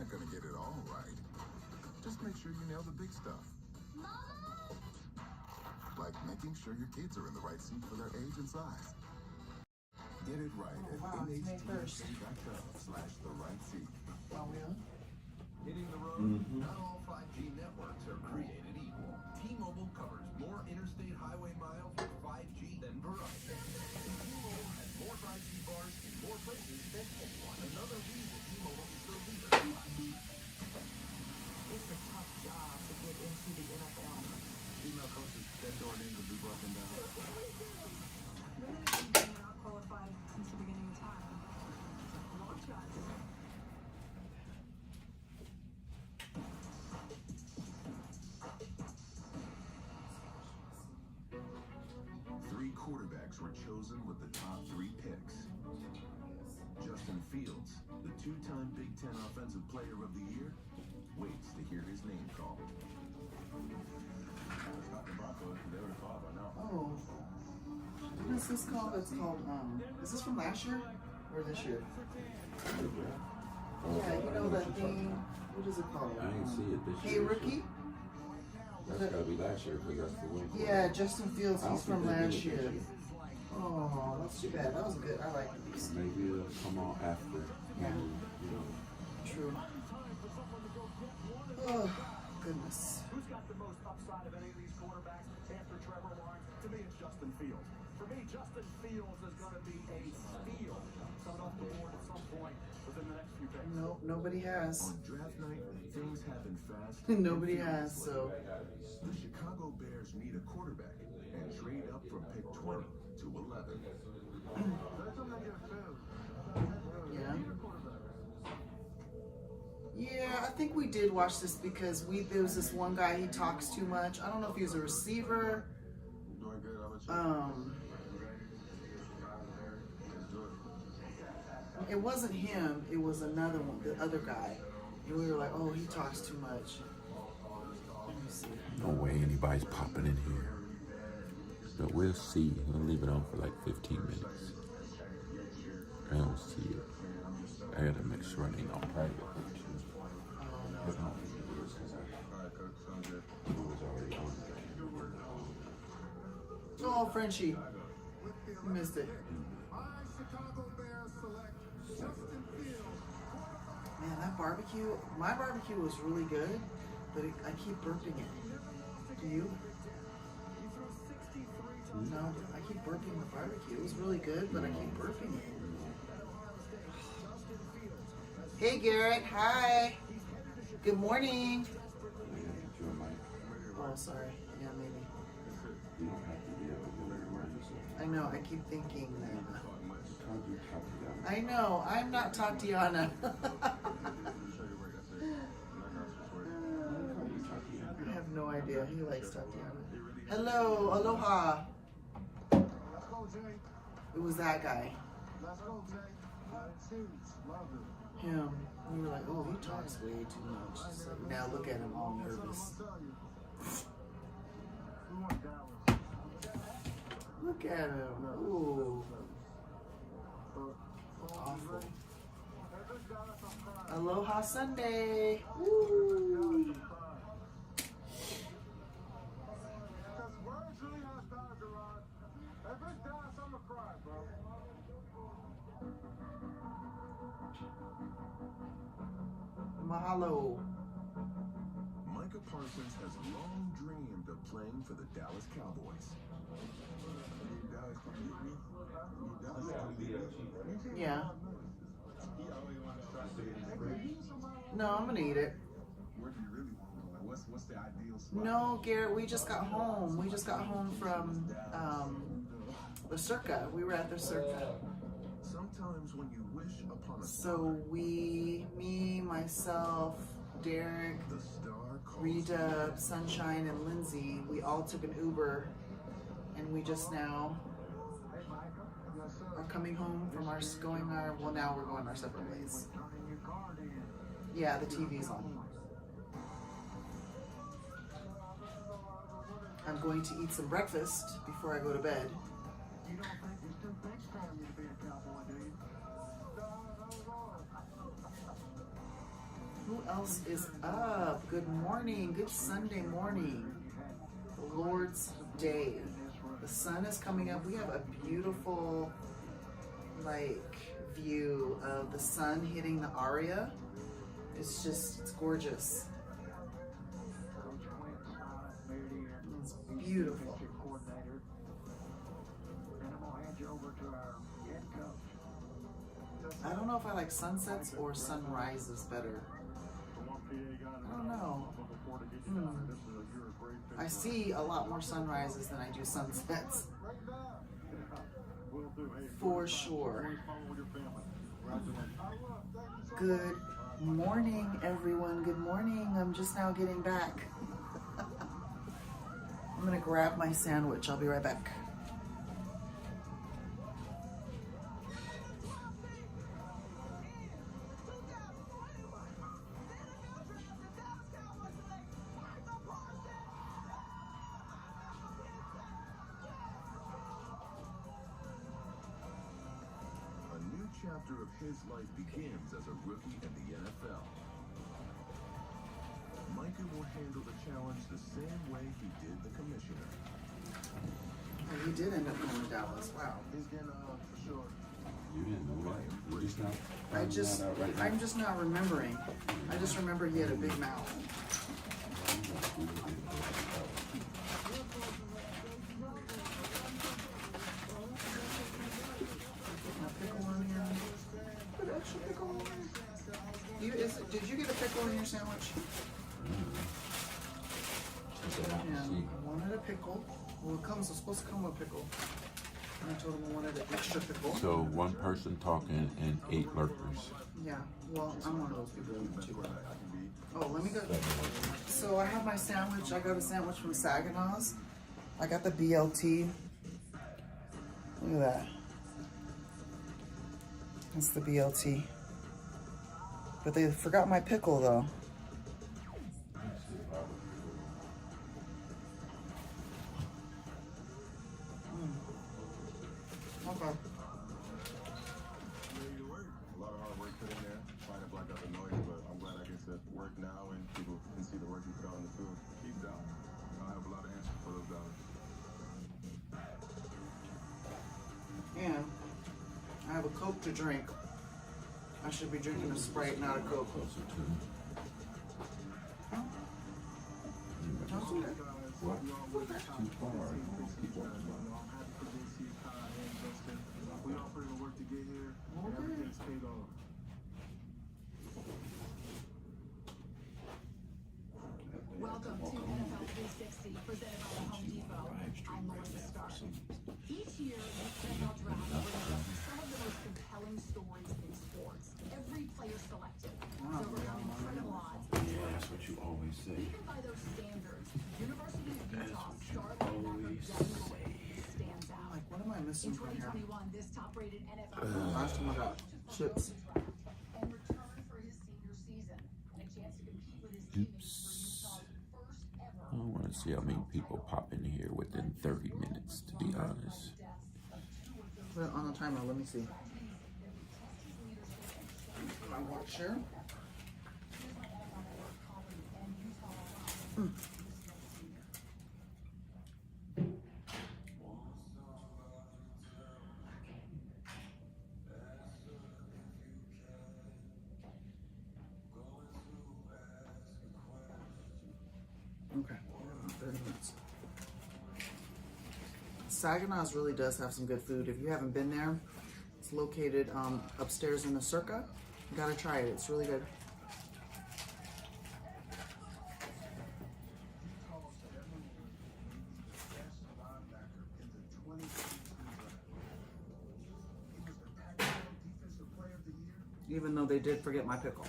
not going to get it all right. Just make sure you nail the big stuff. Mama! Like making sure your kids are in the right seat for their age and size. Get it right at NHTSA.gov/the-right-seat. Hitting the road, not all 5G networks are created equal. T-Mobile covers more interstate highway miles with 5G than Verizon. T-Mobile has more 5G bars in more places than anyone. Another reason T-Mobile is the leader in 5G. It's a tough job to get into the NFL. Female coaches, that door needs to be broken down. Women have been not qualified since the beginning of time. Watch us. 3 quarterbacks were chosen with the top 3 picks. Justin Fields, the 2-time Big Ten Offensive Player of the Year, waits to hear his name called. Oh. What is this called? It's called, is this from last year? Or this year? Yeah, you know that thing, what is it called? I ain't see it this Hey year. Rookie? That's gotta be last year because that's the win. Yeah, Justin Fields, I don't he's from think they did last it year. this year. Oh, that's too bad. That was good. I like these. Maybe it'll come on after. Yeah. You know. True. Oh, goodness. Who's got the most upside of any of these quarterbacks after Trevor Lawrence? To me, it's Justin Fields. For me, Justin Fields is going to be a steal coming off the board at some point within the next few days. Nope, nobody has. On draft night, things happen fast. Nobody has, so. The Chicago Bears need a quarterback and trade up from pick 20 to 11. Yeah. Yeah, I think we did watch this because there was this one guy, he talks too much. I don't know if he was a receiver. It wasn't him, it was another one, the other guy. And we were like, oh, he talks too much. Let me see. No way anybody's popping in here. But we'll see. We'll leave it on for like 15 minutes. I don't see it. I gotta make sure it ain't on private. But no, it was already on there. Oh, Frenchie. You missed it. Man, that barbecue, my barbecue was really good, but I keep burping it. Do you? No, I keep burping the barbecue. It was really good, but I keep burping it. Hey, Garrett. Hi. Good morning. Oh, sorry. Yeah, maybe. I know. I keep thinking that. I know. I'm not Tatiana. I have no idea. He likes Tatiana. Hello. Aloha. It was that guy. Him. We were like, oh, he talks way too much. So now look at him all nervous. Look at him. Ooh. Awful. Aloha Sunday. Woo. Mahalo. Micah Parsons has long dreamed of playing for the Dallas Cowboys. Yeah. No, I'm gonna eat it. Where do you really want to go? What's the ideal spot? No, Garrett, we just got home. We just got home from the Circa. We were at the Circa. Sometimes when you wish upon a So me, myself, Derek, Rita, Sunshine, and Lindsay, we all took an Uber, and we just now are coming home from well, now we're going our separate ways. Yeah, the TV's on. I'm going to eat some breakfast before I go to bed. You don't think it's too big for me to be a cowboy, do you? Who else is up? Good morning. Good Sunday morning. The Lord's Day. The sun is coming up. We have a beautiful, like, view of the sun hitting the aria. It's gorgeous. It's beautiful. I don't know if I like sunsets or sunrises better. I don't know. I see a lot more sunrises than I do sunsets. For sure. Good morning, everyone. Good morning. I'm just now getting back. I'm gonna grab my sandwich. I'll be right back. Chapter of his life begins as a rookie in the NFL. Micah will handle the challenge the same way he did the commissioner. And he did end up going to Dallas. Wow. He's getting for sure. You didn't know that? You just now? I'm just not remembering. I just remember he had a big mouth. Did you get a pickle in your sandwich? Yeah, I wanted a pickle. Well, it's supposed to come with a pickle. And I told him I wanted an extra pickle. So one person talking and 8 lurkers. Yeah, well, I'm one of those people too. Oh, let me go. So I have my sandwich. I got a sandwich from Saginaw's. I got the BLT. Look at that. That's the BLT. But they forgot my pickle, though. Okay. A lot of hard work put in there, trying to block out the noise, but I'm glad I get to work now and people can see the work you put out in the field. Keep down. I have a lot of answers for those dollars. And I have a Coke to drink. I should be drinking a Sprite, not a Coke. Closer to. Don't do that. What? Too far. Keep walking. We all put in the work to get here, and everything's paid off. Welcome to NFL 360, presented by the Home Depot. I'm Melissa Stark. Each year, the NFL Draft brings us some of the most compelling stories in sports. Every player selected has overcome incredible odds. Yeah, that's what you always say. Even by those standards, University of Utah star linebacker Deli stands out. Like, what am I missing In from here? 2021, this top-rated NFL Last time I got chips. in return for his senior season, and a chance to compete with his teammates for Utah's first ever. I want to see how many people pop in here within 30 minutes, to be honest. Put it on the timer. Let me see. My watcher. Okay, 30 minutes. Saginaw's really does have some good food. If you haven't been there, it's located upstairs in the Circa. You gotta try it. It's really good. Even though they did forget my pickle.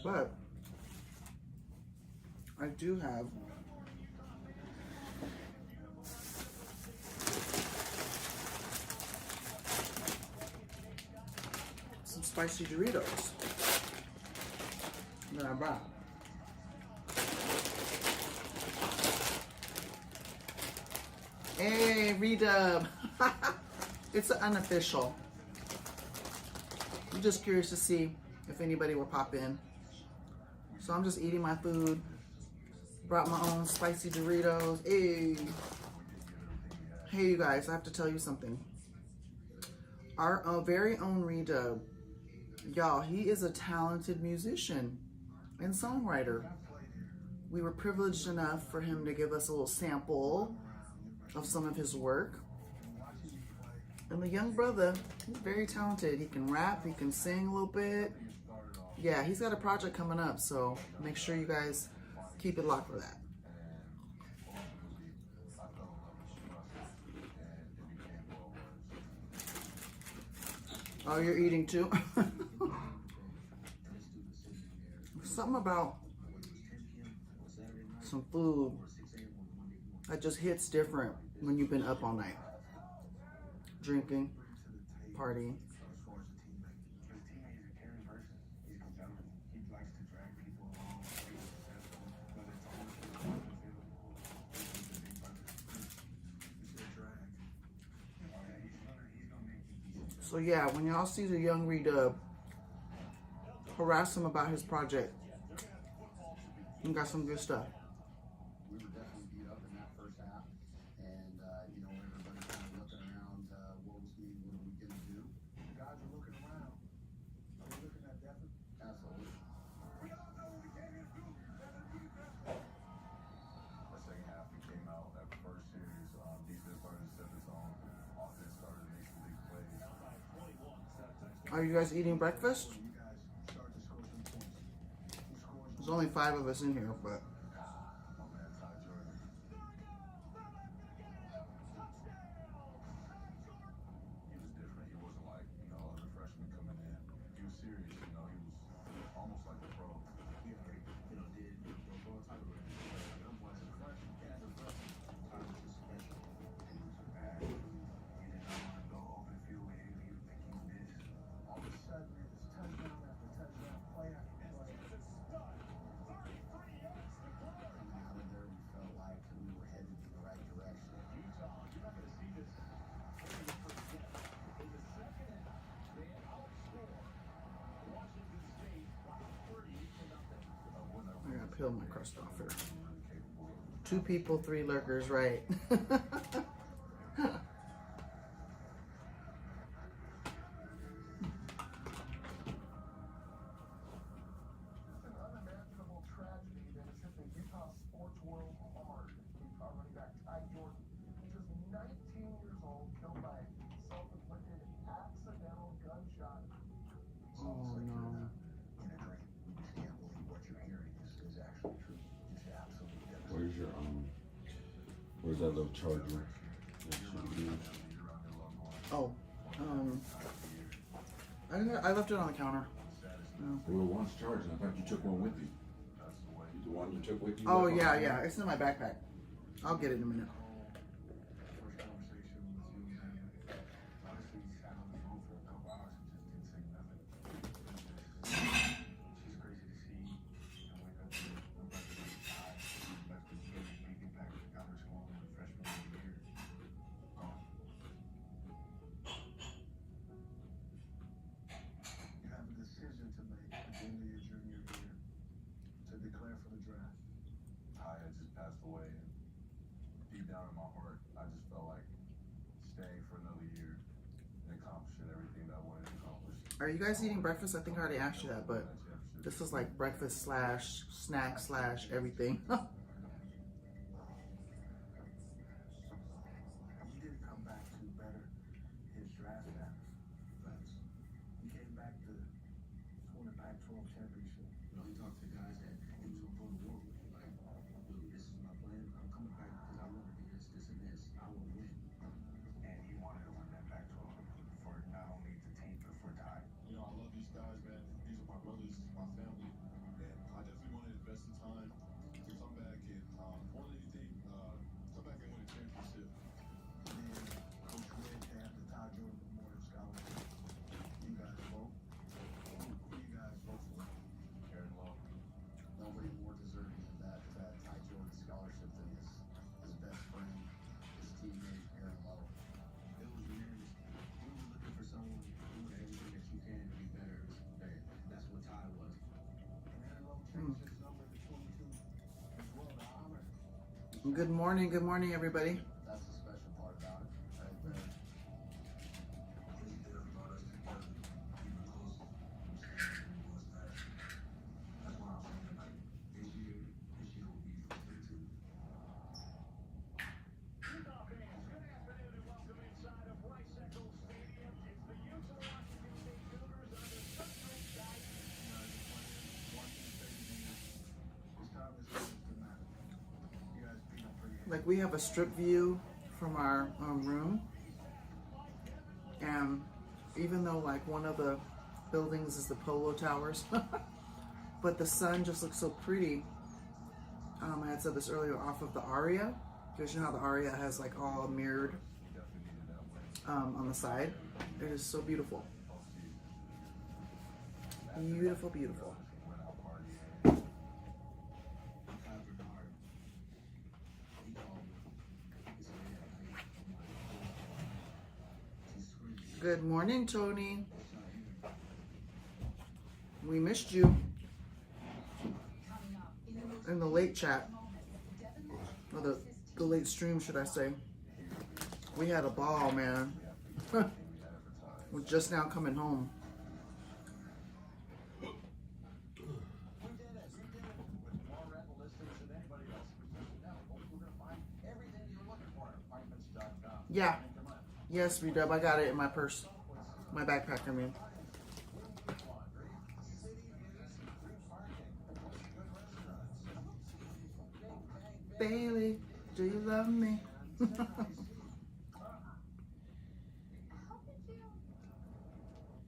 But I do have spicy Doritos that I bought. Hey, redub. It's an unofficial. I'm just curious to see if anybody will pop in. So I'm just eating my food. Brought my own spicy Doritos. Hey. Hey, you guys, I have to tell you something. Our very own redub, y'all, he is a talented musician and songwriter. We were privileged enough for him to give us a little sample of some of his work. And the young brother, he's very talented. He can rap, he can sing a little bit. Yeah, he's got a project coming up, so make sure you guys keep it locked for that. Oh, you're eating too? Something about some food that just hits different when you've been up all night. Drinking, partying. So yeah, when y'all see the young redub, harass him about his project. He got some good stuff. We were definitely beat up in that first half, and you know, everybody kind of looking around. What was we? What are we gonna do? The guys are looking around. Are we looking at Devin? Absolutely. The second half, we came out that first series. Defense started to set the tone. Offense started to make some big plays. Are you guys eating breakfast? There's only 5 of us in here, but He was different. He wasn't like, other freshmen coming in. He was serious, he was almost like a pro. All of a sudden, it's touchdown after touchdown, play after play. Coming out of there, we felt like we were headed in the right direction. Utah, you're not going to see this in the first half. In the second half, they outscored Washington State by 30-0. I gotta peel my crust off here. 2 people, 3 lurkers, right? An unimaginable tragedy that has hit the Utah sports world hard. Utah running back Ty Jordan, just 19 years old, killed by self-inflicted accidental gunshot. Oh no. In a dream, you just can't believe what you're hearing is actually true. Just absolutely devastating. Where's your where's that little charger? That you use? Oh, I left it on the counter. Well, one's charging. I thought you took one with you. The one you took with you? Oh yeah, yeah, it's in my backpack. I'll get it in a minute. First conversation with you, man. Honestly, sat on the phone for a couple hours and just didn't say nothing. She's crazy to see. Wake up to the rest of the time. Left this really big impact out her school in the freshman year. Gone. You have a decision to make at the end of your junior year to declare for the draft. Ty had just passed away, and deep down in my heart, I just felt like staying for another year and accomplishing everything that I wanted to accomplish. Are you guys eating breakfast? I think I already asked you that, but this is like breakfast slash snack slash everything. He didn't come back to better his draft status. He came back to win a Pac-12 championship. You know, he talked to guys that he was going to go to war with. Like, dude, this is my plan. I'm coming back because I want to do this, this, and this. I want to win. And he wanted to win that Pac-12 for not only the team, but for Ty. You know, I love these guys, man. These are my brothers, my family. And I definitely want to invest the time to come back Good morning, everybody. That's the special part about it, right there. Utah fans, good afternoon and welcome inside of Rice Eccles Stadium. It's the Utah Washington State Cougars under Sunshine guidance. Like, we have a strip view from our room, and even though like one of the buildings is the Polo Towers, but the sun just looks so pretty. I had said this earlier, off of the Aria, because you know how the Aria has like all mirrored on the side. It is so beautiful. Beautiful, beautiful. Good morning, Tony. We missed you in the late chat, or the late stream, should I say. We had a ball, man. We're just now coming home. Yeah. Yes, V-Dub, I got it in my purse. My backpack, I mean. Bailey, do you love me?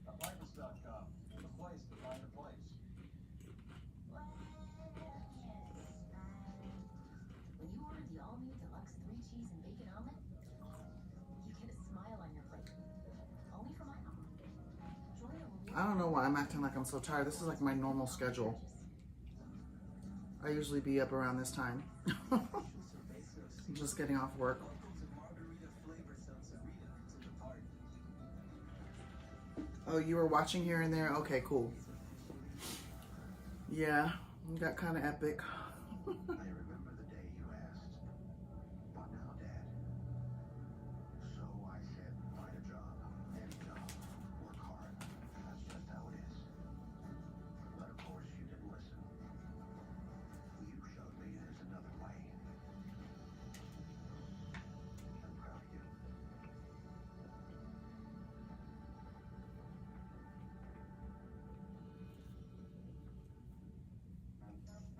Apartments.com, the place to find a place. When you order the all-new deluxe 3-cheese and bacon omelet, you get a smile on your plate. Only for my mom. Join a I don't know why I'm acting like I'm so tired. This is like my normal schedule. I usually be up around this time. I'm just getting off work. Oh, you were watching here and there? Okay, cool. Yeah, it got kind of epic. I remember the day you asked, "What now, Dad?" So I said, find a job, any job, work hard. That's just how it is. But of course you didn't listen. You showed me there's another way. I'm proud of you.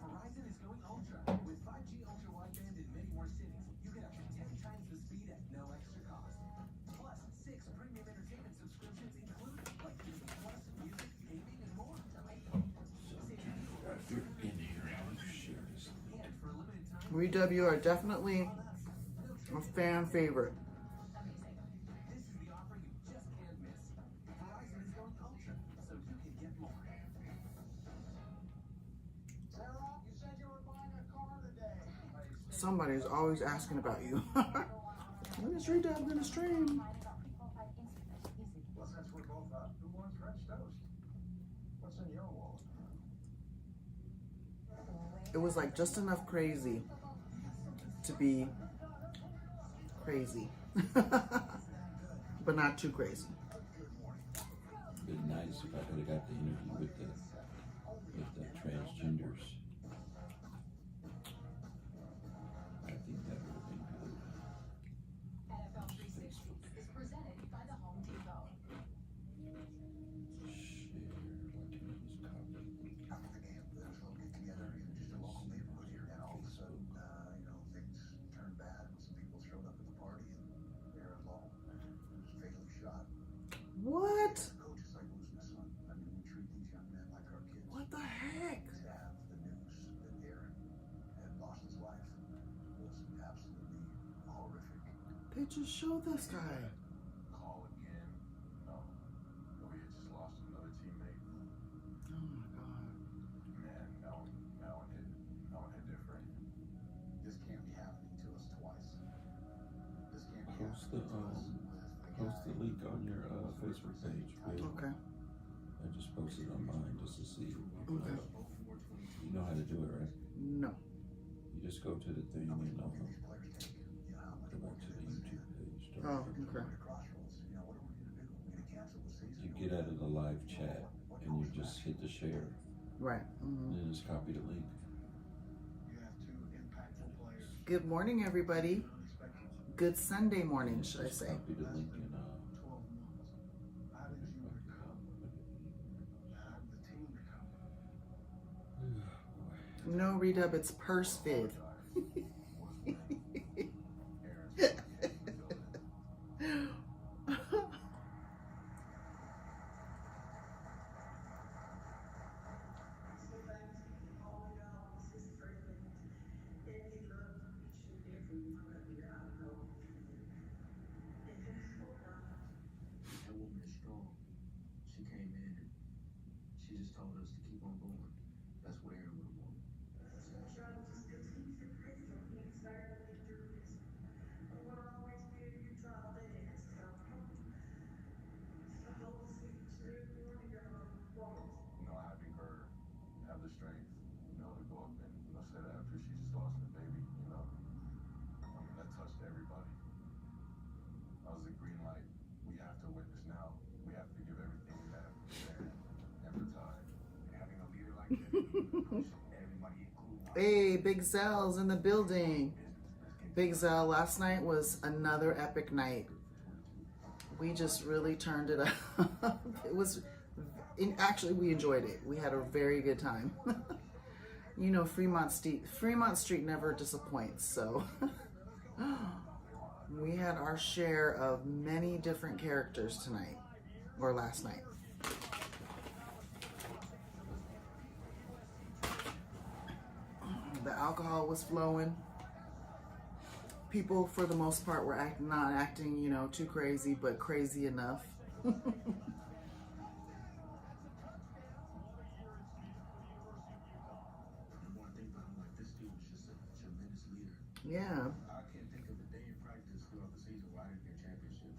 Verizon is going ultra. With 5G ultra wideband in many more cities, you get up to 10 times the speed at no extra cost. Plus, 6 premium entertainment subscriptions included, like Disney Plus, music, gaming, and more. If you're in here, I'll share this. And for a limited time, WW are definitely a fan favorite. this is the offer you just can't miss. Verizon is going ultra, so you can get more. Sarah, you said you were buying a car today. Somebody's always asking about you. When is Redub gonna stream? Well, since we're both up, who wants French toast? What's in your wallet? It was like just enough crazy to be crazy, but not too crazy. It'd been nice if I could have got the interview with the transgenders. I think that would have been good. NFL 360 is presented by the Home Depot. Share, Latino's copy. After the game, there was a little get together in just a local neighborhood here, and all of a sudden, things turned bad when some people showed up at the party, and Aaron Law was fatally shot. What? The coach is like losing a son. I mean, we treat these young men like our kids. What the heck? To have the news that Aaron had lost his life was absolutely horrific. They just showed this guy. Call again. No. We had just lost another teammate. Oh my god. Man, no one hit different. This can't be happening to us twice. This can't be Post the link on your Facebook page, babe. Okay. I just posted on mine just to see if people Okay. you know how to do it, right? No. You Just go to the thing and go back to the YouTube page. Oh, okay. You get out of the live chat and you just hit the share. Right. Mm-hmm. And then just copy the link. Good morning, everybody. Good Sunday morning, should I say. Copy the link and No redub, it's NurseViv. That woman is strong. She came in and she just told us to keep on going. That's what Aaron would want. Having her have the strength, to go up and, say that after she just lost her baby, that touched everybody. That was the green light. We have to witness now. We have to give everything we have there and for time. Having a leader like this, everybody including Hey, Big Zell's in the building. Big Zell, last night was another epic night. We just really turned it up. Actually, we enjoyed it. We had a very good time. Fremont Street never disappoints, so we had our share of many different characters tonight, or last night. The alcohol was flowing. People, for the most part, were not acting, too crazy, but crazy enough. Yeah. I can't think of a day in practice throughout the season where I didn't get championship.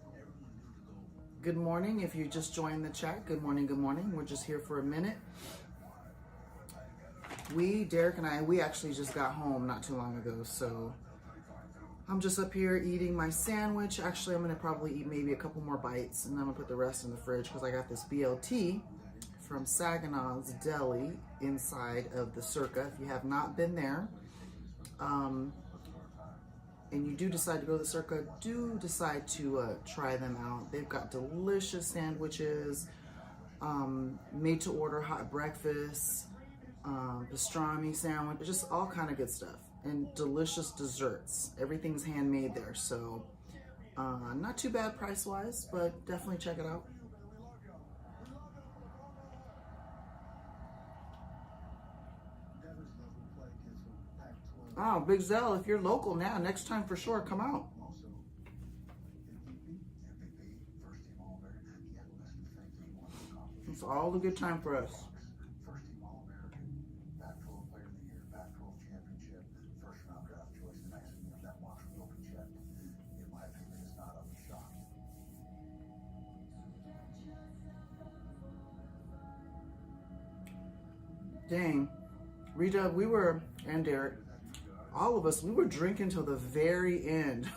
Everyone knew to go. Good morning. If you just joined the chat, good morning, good morning. We're just here for a minute. Derek and I, we actually just got home not too long ago, so I'm just up here eating my sandwich. Actually, I'm gonna probably eat maybe a couple more bites, and then I'm gonna put the rest in the fridge because I got this BLT from Saginaw's Deli inside of the Circa. If you have not been there, and you do decide to go to the Circa, do decide to try them out. They've got delicious sandwiches, made to order hot breakfast, pastrami sandwich, just all kind of good stuff, and delicious desserts. Everything's handmade there, so not too bad price wise, but definitely check it out. Oh, Big Zell, if you're local now, next time for sure, come out. It's all a good time for us. First team All-American, Pac-12 Player of the Year, Pac-12 Championship, first round draft choice, the next that box will open check. In my opinion, it's not up to shock. Dang. Rita, and Derek, all of us, we were drinking till the very end.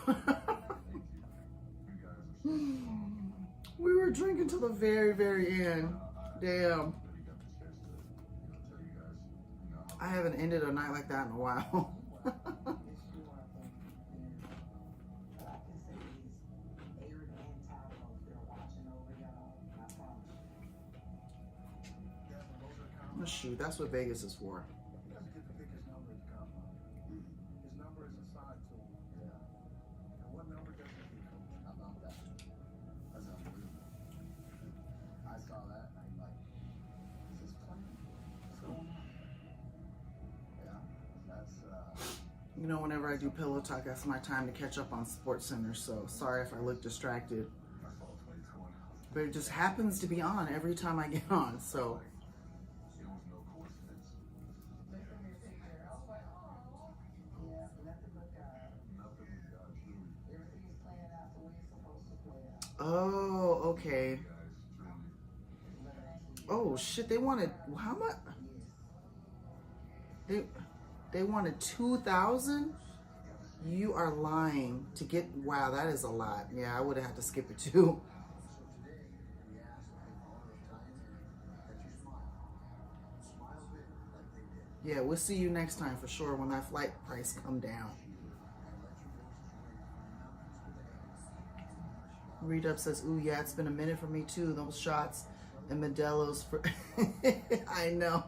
We were drinking till the very, very end. Damn. I haven't ended a night like that in a while. Oh, shoot, that's what Vegas is for. He doesn't get to pick his number at the combine. His number is assigned to him. Yeah. And what number does he get, Coach? How about that? That's unbelievable. I saw that and I'm like, is this playing? What's going on? Yeah, that's Whenever I do Pillow Talk, that's my time to catch up on SportsCenter, so sorry if I look distracted. that's all 2020. But it just happens to be on every time I get on, so. It was no coincidence. Oh, okay. Oh shit, they wanted how much? They wanted 2,000. You are lying to get. Wow, that is a lot. Yeah, I would have had to skip it too. Yeah, we'll see you next time for sure when that flight price come down. Read Up says, ooh, yeah, it's been a minute for me too. Those shots and Modelo's for... I know.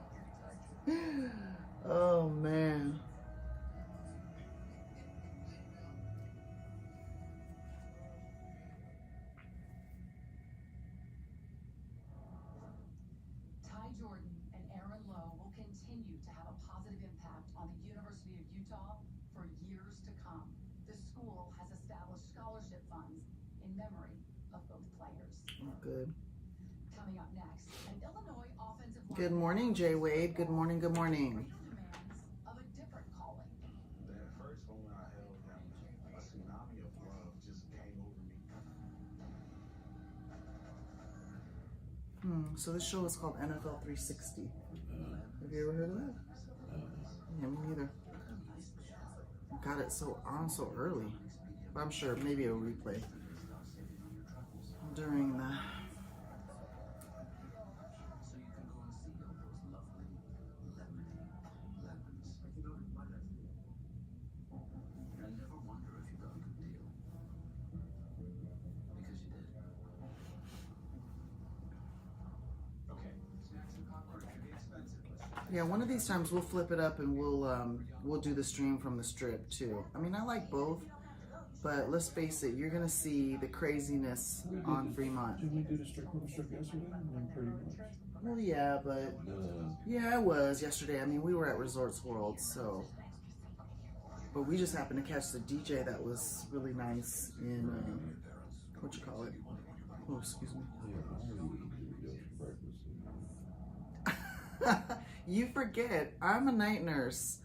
Oh, man. Ty Jordan and Aaron Lowe will continue to have a positive impact on the University of Utah for years to come. The school has established scholarship funds in memory of both players. Oh, good. Coming up next, an Illinois offensive line. Good morning, Jay Wade. Good morning, good morning. Demands of a different calling. That first moment I held him, a tsunami of love just came over me. So this show is called NFL 360. Have you ever heard of that? Yeah, me neither. Got it on so early. But I'm sure maybe a replay during the... So you can go and see all those lovely lemony lemons. You know, my nephew. I never wonder if you got a good deal. Because you did. Okay, snacks and popcorn can be expensive. Yeah, one of these times we'll flip it up and we'll do the stream from the strip too. I mean, I like both, but let's face it, you're gonna see the craziness on Fremont. Did we do the strip from the strip yesterday? Pretty much. Well, yeah, but yeah, it was yesterday. I mean, we were at Resorts World, so. But we just happened to catch the DJ that was really nice in what you call it? Oh, excuse me. You forget, I'm a night nurse,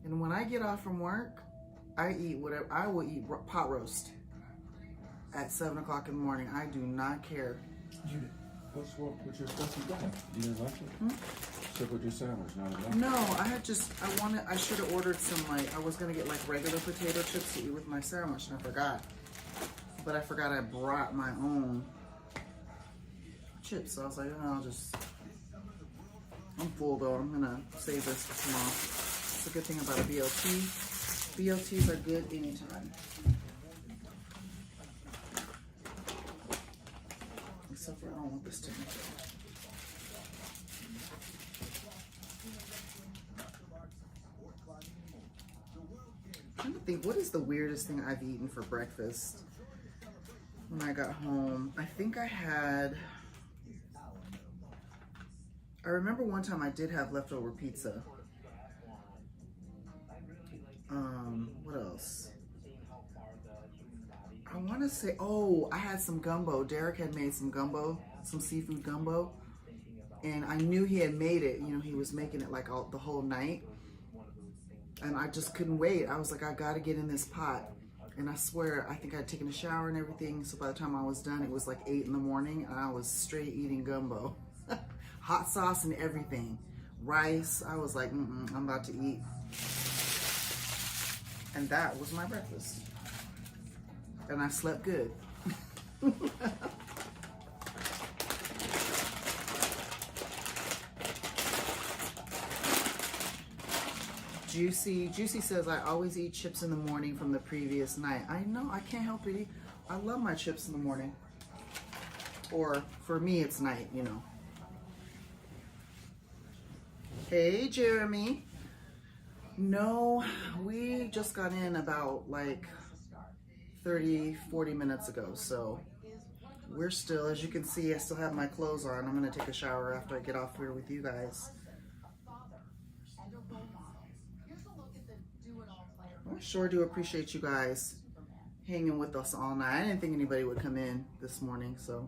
and when I get off from work, I eat whatever. I will eat pot roast at 7 o'clock in the morning. I do not care. What's wrong with your stuff you got? You didn't like it? So with your sandwich, not enough? No, I should have ordered some, like, I was gonna get like regular potato chips to eat with my sandwich, and I forgot. But I forgot I brought my own chips, so I was like, oh, I'm full though. I'm gonna save this for tomorrow. It's a good thing about a BLT. BLTs are good anytime. Except for I don't want this to be. I'm trying to think, what is the weirdest thing I've eaten for breakfast when I got home? I think I remember one time I did have leftover pizza. What else? I want to say, I had some gumbo. Derek had made some gumbo, some seafood gumbo. And I knew he had made it. You know, he was making it like the whole night. And I just couldn't wait. I was like, I got to get in this pot. And I swear, I think I'd taken a shower and everything. So by the time I was done, it was like 8 in the morning. And I was straight eating gumbo. Hot sauce and everything. Rice. I was like, I'm about to eat. And that was my breakfast. And I slept good. Juicy says, I always eat chips in the morning from the previous night. I know, I can't help it. I love my chips in the morning. Or for me, it's night, you know. Hey, Jeremy. No, we just got in about like 30, 40 minutes ago. So we're still, as you can see, I still have my clothes on. I'm going to take a shower after I get off here with you guys. I sure do appreciate you guys hanging with us all night. I didn't think anybody would come in this morning, so.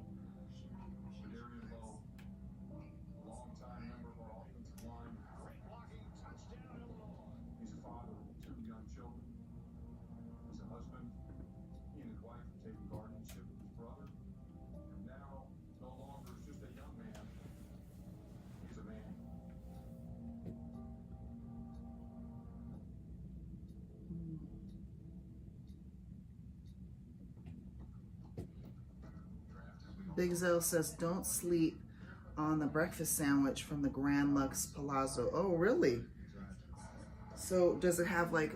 Big Zell says, don't sleep on the breakfast sandwich from the Grand Lux Palazzo. Oh, really? So does it have like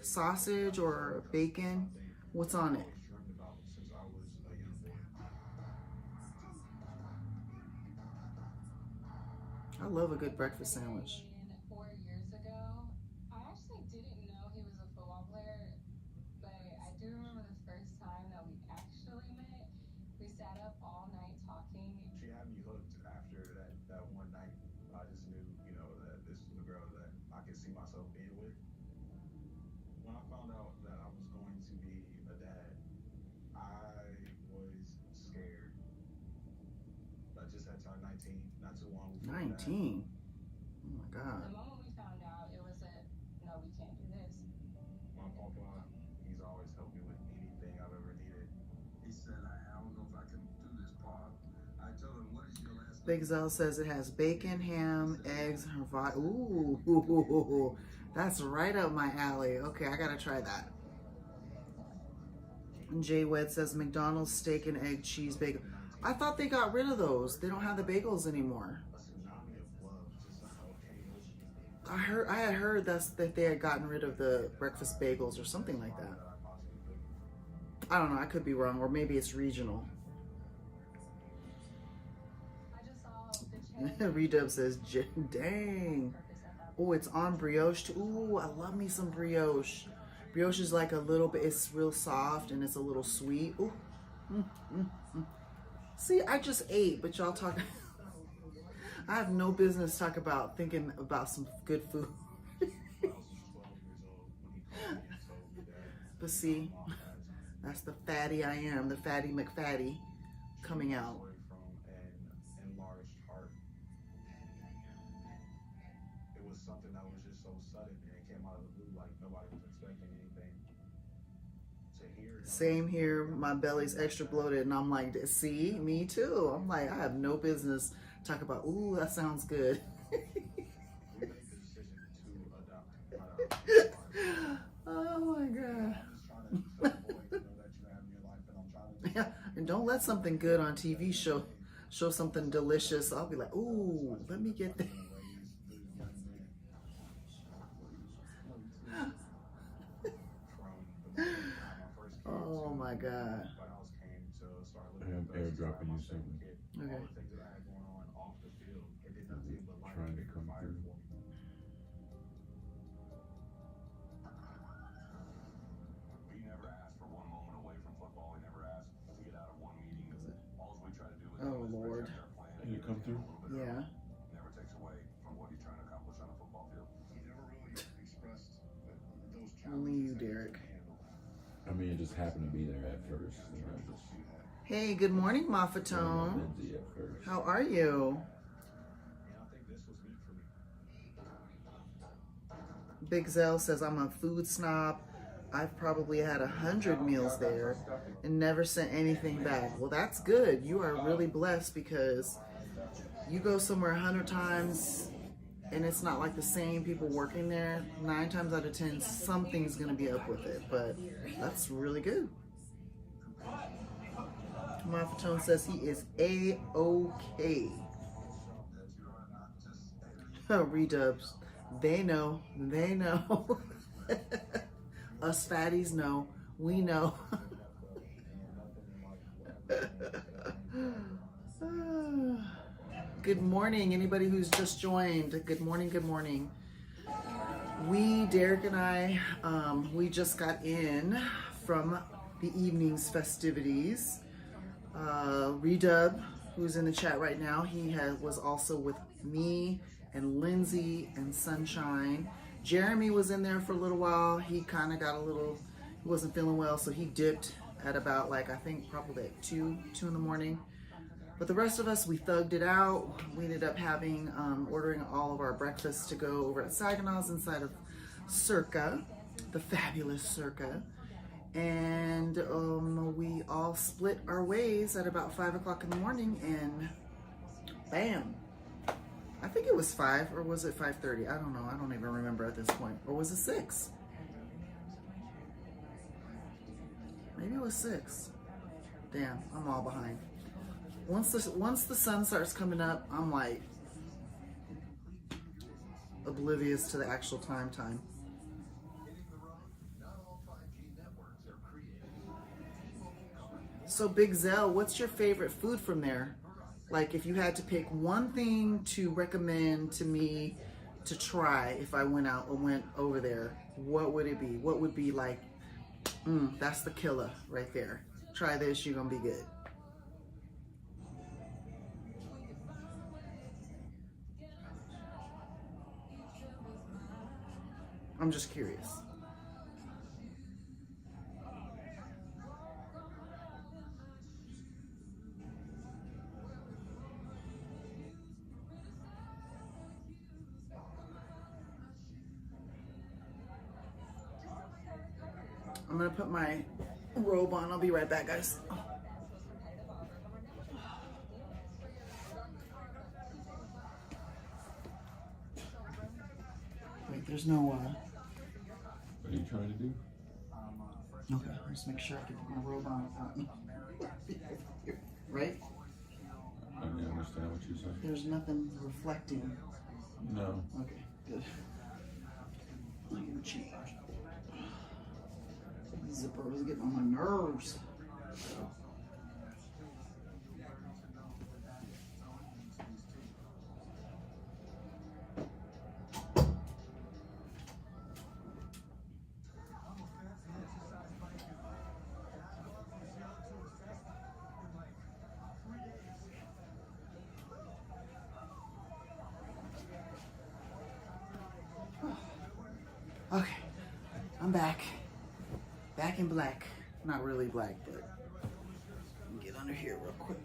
sausage or bacon? What's on it? I love a good breakfast sandwich. 4 years ago, I actually didn't know he was a football player, but I do remember the first time that we actually met. We sat up all night talking. She had me hooked after that one night. I just knew, you know, that this was the girl that I could see myself being with. When I found out that I was going to be a dad, I was scared. I just had turned 19, not too long before 19? Oh my God. The moment we found out, it was no, we can't do this. My papa, he's always helped me with anything I've ever needed. He said, I don't know if I can do this part. I told him, what is your last Big Zell says it has bacon, ham, eggs, ooh, that's right up my alley. Okay, I gotta try that. And Jay Wed says McDonald's steak and egg cheese bagel. I thought they got rid of those. They don't have the bagels anymore. I had heard that they had gotten rid of the breakfast bagels or something like that. I don't know. I could be wrong, or maybe it's regional. I just saw the Redub says, dang. Oh, it's on brioche too. Ooh, I love me some brioche. Brioche is like a little bit, it's real soft and it's a little sweet. Ooh. See, I just ate, but y'all talking. I have no business talking about thinking about some good food. But see, that's the fatty I am, the fatty McFatty coming out. It was something that was just so sudden and it came out of the blue, like nobody was expecting anything. To hear. Same here, my belly's extra bloated and I'm like, see, me too. I'm like, I have no business talking about, ooh, that sounds good. Oh my God. Yeah, and don't let something good on TV show something delicious. I'll be like, ooh, let me get that. Oh my God. I am airdropping you something. Okay. Trying to come through. We never asked for one moment away from football. We never asked to get out of one meeting. All we try to do is Oh Lord. Can you come through? Yeah. Never takes away from what you're trying to accomplish on a football field. He never really expressed those Only you, Derek. I mean, it just happened to be there at first. You know, just Hey, good morning, Mafatone. Lindsay at first. How are you? Big Zell says, I'm a food snob. I've probably had 100 meals there and never sent anything back. Well, that's good. You are really blessed because you go somewhere 100 times and it's not like the same people working there. 9 times out of 10, something's going to be up with it, but that's really good. Mafatone says he is A-OK. Redubs. They know. They know. Us fatties know. We know. Good morning, anybody who's just joined. Good morning, good morning. Derek and I, we just got in from the evening's festivities. Redub, who's in the chat right now, he was also with me and Lindsay and Sunshine. Jeremy was in there for a little while. He kind of got he wasn't feeling well, so he dipped at about I think probably at 2 in the morning. But the rest of us, we thugged it out. We ended up ordering all of our breakfast to go over at Saginaw's inside of Circa, the fabulous Circa. And we all split our ways at about 5 o'clock in the morning, and bam. I think it was 5, or was it 5:30? I don't know. I don't even remember at this point. Or was it 6? Maybe it was 6. Damn, I'm all behind. Once the sun starts coming up, I'm like oblivious to the actual time. Hitting the road, not all 5G networks are created. T-Mobile covers So Big Zell, what's your favorite food from there? Like if you had to pick one thing to recommend to me to try if I went over there, what would it be? What would be like, that's the killer right there. Try this, you're gonna be good. I'm just curious. I'm gonna put my robe on. I'll be right back, guys. Wait, there's no What are you trying to do? okay, just make sure I can put my robe on without me. Right? I didn't understand what you said. There's nothing reflecting. No. Okay, good. Look at the cheek. Zipper was getting on my nerves. Okay, I'm back. Back in black. Not really black, but let me get under here real quick.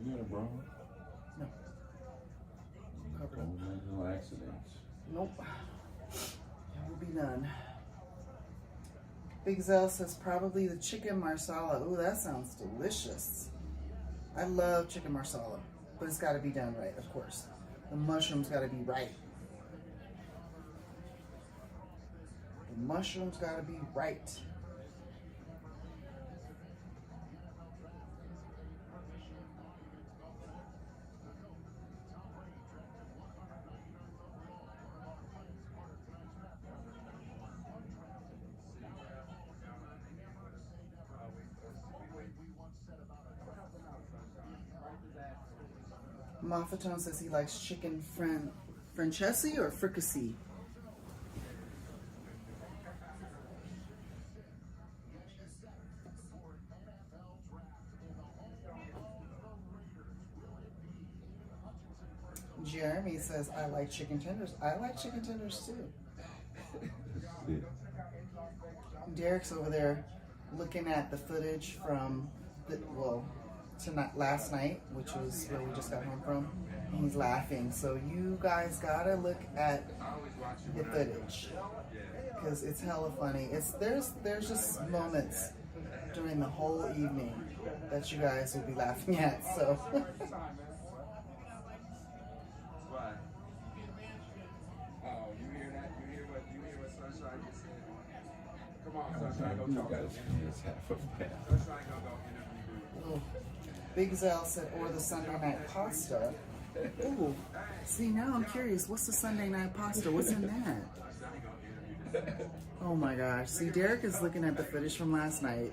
You got a bra? No. Covered up. No accidents. Nope. There will be none. Big Zell says probably the chicken marsala. Ooh, that sounds delicious. I love chicken marsala, but it's got to be done right, of course. The mushrooms got to be right. The mushrooms got to be right. Maffatone says he likes chicken francesi or fricassee. Jeremy says, I like chicken tenders. I like chicken tenders too. Derek's over there looking at the footage from last night, which was where we just got home from, and he's laughing. So you guys gotta look at the footage because it's hella funny. There's just moments during the whole evening that you guys will be laughing at. So Why? Oh, you hear that? You hear what Sunshine just said? Come on, Sunshine, go talk to him. Sunshine gonna go interview you. Big Zell said, or the Sunday night pasta. Ooh, see, now I'm curious. What's the Sunday night pasta? What's in that? Oh my gosh. See, Derek is looking at the footage from last night.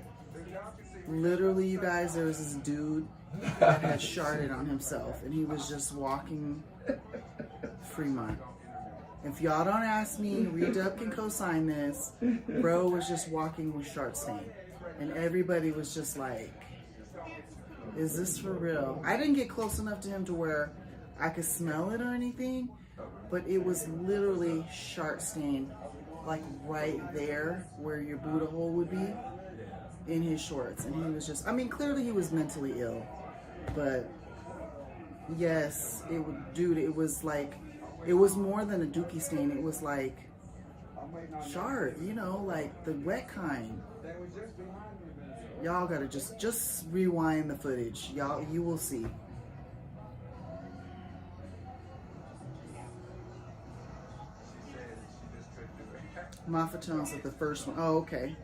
Literally, you guys, there was this dude that had sharded on himself, and he was just walking Fremont. If y'all don't ask me, Redub can co-sign this. Bro was just walking with shard stain. And everybody was just like, is this for real? I didn't get close enough to him to where I could smell it or anything, but it was literally shark stain, like right there where your Buddha hole would be in his shorts. And he was just, I mean, clearly he was mentally ill, but yes, it was like, it was more than a dookie stain. It was like shard, you know, like the wet kind. Y'all gotta just rewind the footage. Y'all, you will see. Maffetones at the first one. Oh, okay.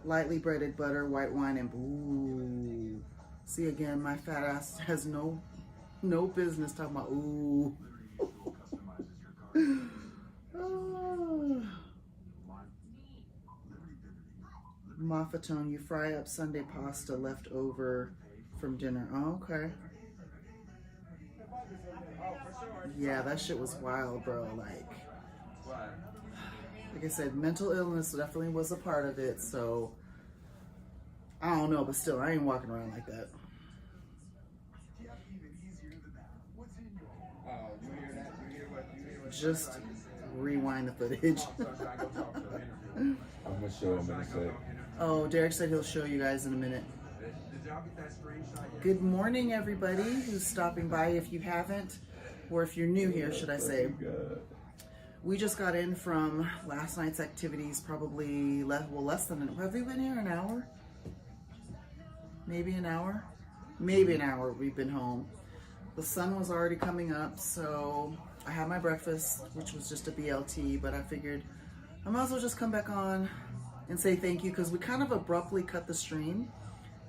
Lightly breaded butter, white wine, and ooh. See again, my fat ass has no business talking about ooh. Oh. Maffetone, you fry up Sunday pasta left over from dinner. Oh, okay. Yeah, that shit was wild, bro. Like I said, mental illness definitely was a part of it, so I don't know, but still, I ain't walking around like that. Just rewind the footage. I'm gonna show him in a sec. Oh, Derek said he'll show you guys in a minute. Good morning, everybody who's stopping by. If you haven't, or if you're new here, should I say. We just got in from last night's activities, probably less than have we been here an hour? Maybe an hour? Maybe an hour we've been home. The sun was already coming up, so I had my breakfast, which was just a BLT, but I figured I might as well just come back on and say thank you, because we kind of abruptly cut the stream.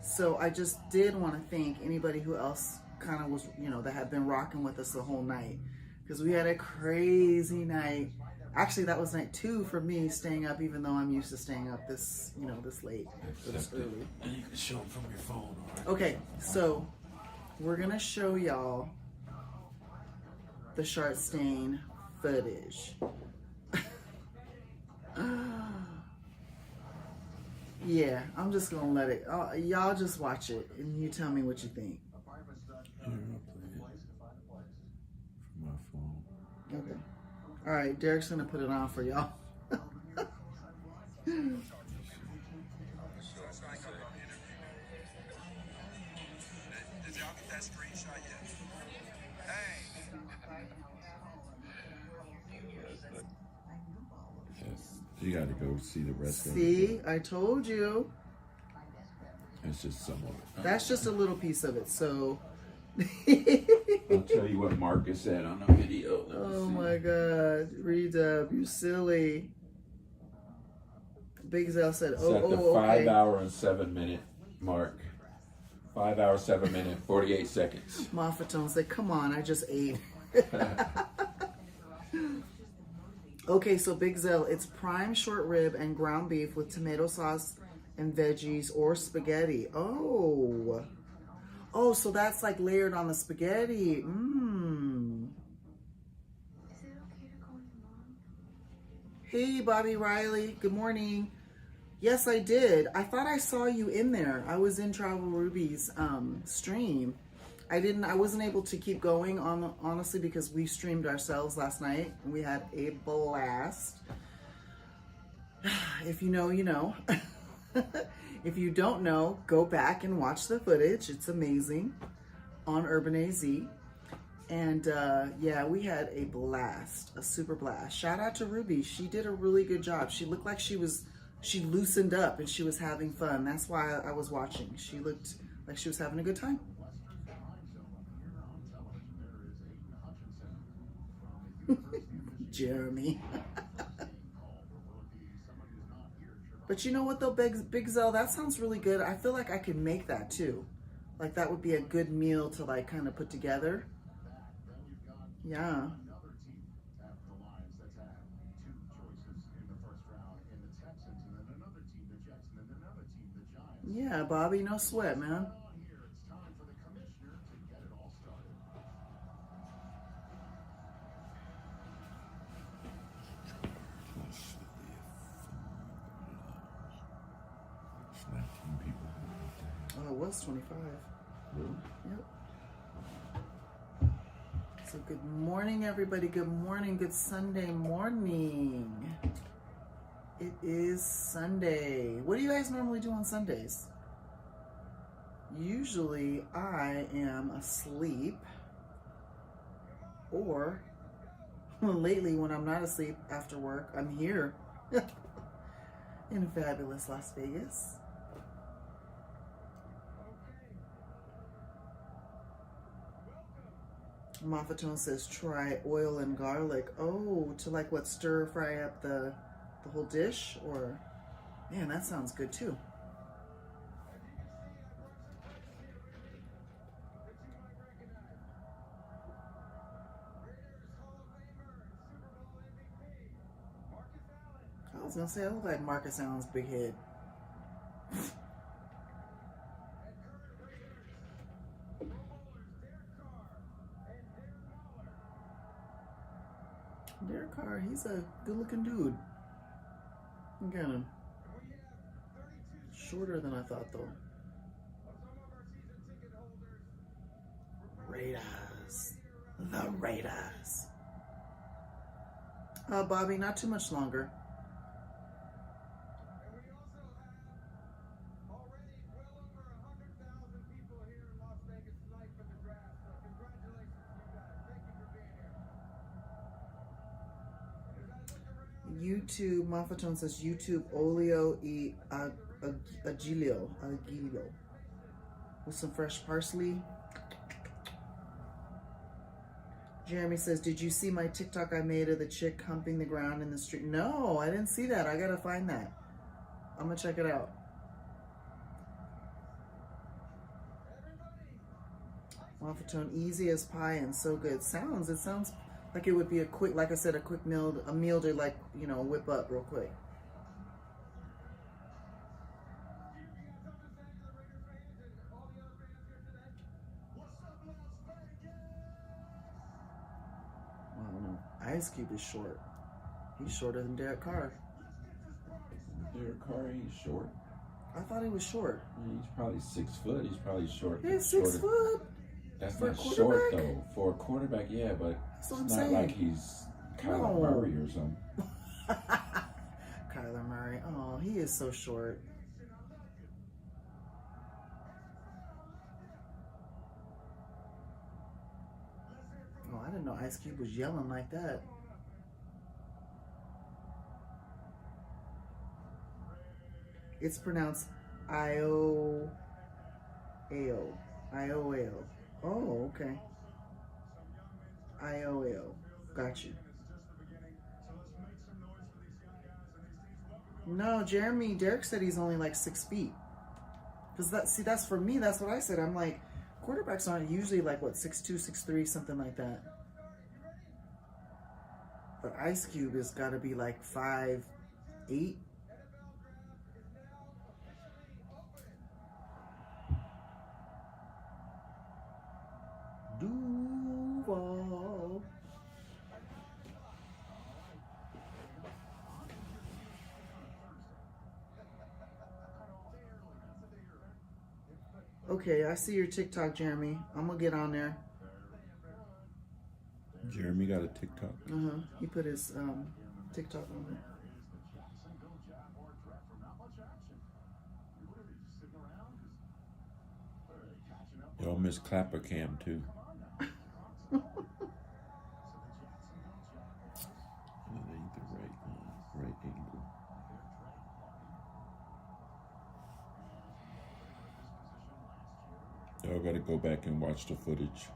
So I just did want to thank anybody who else kind of was, that had been rocking with us the whole night. Because we had a crazy night. Actually, that was night 2 for me, staying up, even though I'm used to staying up this, this late, this early. And you can show them from your phone, all right? Okay, so we're gonna show y'all the Shark Stain footage. Yeah, I'm just gonna let it. Y'all just watch it and you tell me what you think. Here, I'll play it from my phone. Okay. All right, Derek's gonna put it on for y'all. Did y'all get that screenshot yet? Hey! Yes, you gotta go see the rest of it. See, I told you. It's just some of it. That's just a little piece of it, so. I'll tell you what Marcus said on the video. Oh my God, Redub, you silly. Big Zell said, It's at the 5 hour and 7 minute mark. 5 hours, 7 minute, 48 seconds. Maffetone said, come on, I just ate. Okay, so Big Zell, it's prime short rib and ground beef with tomato sauce and veggies or spaghetti. Oh, so that's like layered on the spaghetti. Mmm. Is it okay to call you mom? Hey, Bobby Riley. Good morning. Yes, I did. I thought I saw you in there. I was in Travel Ruby's stream. I wasn't able to keep going on, honestly, because we streamed ourselves last night and we had a blast. If you know, you know. If you don't know, go back and watch the footage. It's amazing on Urban AZ. And yeah, we had a blast, a super blast. Shout out to Ruby. She did a really good job. She looked like she loosened up and she was having fun. That's why I was watching. She looked like she was having a good time. Jeremy. But you know what though, Big Zell, that sounds really good. I feel like I could make that too. Like that would be a good meal to like kind of put together. Yeah. Yeah, Bobby, no sweat, man. Oh, it was 25. Really? Yep. So good morning, everybody. Good morning. Good Sunday morning. It is Sunday. What do you guys normally do on Sundays? Usually I am asleep, or lately when I'm not asleep after work, I'm here in fabulous Las Vegas. Maffetone says try oil and garlic. Oh, to like what, stir fry up the The whole dish? Or, man, that sounds good too. I was gonna say, I look like Marcus Allen's big head. Derek Carr, he's a good-looking dude. Look at him. Shorter than I thought, though. Raiders. The Raiders. Bobby, not too much longer. YouTube, Mafatone says YouTube olio e agilio with some fresh parsley. Jeremy says, did you see my TikTok I made of the chick humping the ground in the street? No, I didn't see that. I gotta find that. I'm gonna check it out. Mafatone, easy as pie and so good. It sounds like it would be a quick, like I said, a quick meal to, like, you know, whip up real quick. I don't know. Ice Cube is short. He's shorter than Derek Carr. Derek Carr ain't short. I thought he was short. He's probably 6 foot. He's probably short. He's 6 foot. That's for not short though. For a quarterback, yeah, but it's not saying. like he's Kyler Murray or something. Kyler Murray. Oh, he is so short. Oh, I didn't know Ice Cube was yelling like that. It's pronounced I-O-A-O. I-O-A-O. Oh, okay. I-O-A-O. Got you. No, Jeremy, Derek said he's only like 6 feet. Because that's for me, that's what I said. I'm like, quarterbacks aren't usually like, what, 6'2", 6'3", something like that. But Ice Cube has got to be like 5'8". Duval. Okay, I see your TikTok, Jeremy. I'm gonna get on there. Jeremy got a TikTok. He put his TikTok on there. Y'all miss Clapper Cam too. That ain't the right angle. Y'all gotta go back and watch the footage.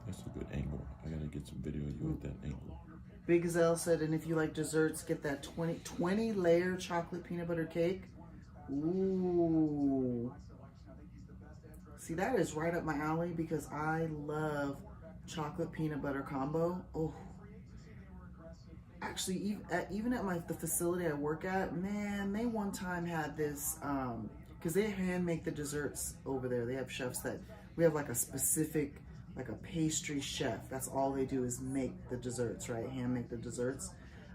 That's a good angle. I gotta get some video of you with that angle. Big Gazelle said, and if you like desserts, get that 20 layer chocolate peanut butter cake. Ooh. See, that is right up my alley because I love chocolate peanut butter combo. Oh. Actually, even at the facility I work at, man, they one time had this, because they hand make the desserts over there. They have chefs we have like a specific, like a pastry chef. That's all they do is make the desserts, right? Hand make the desserts.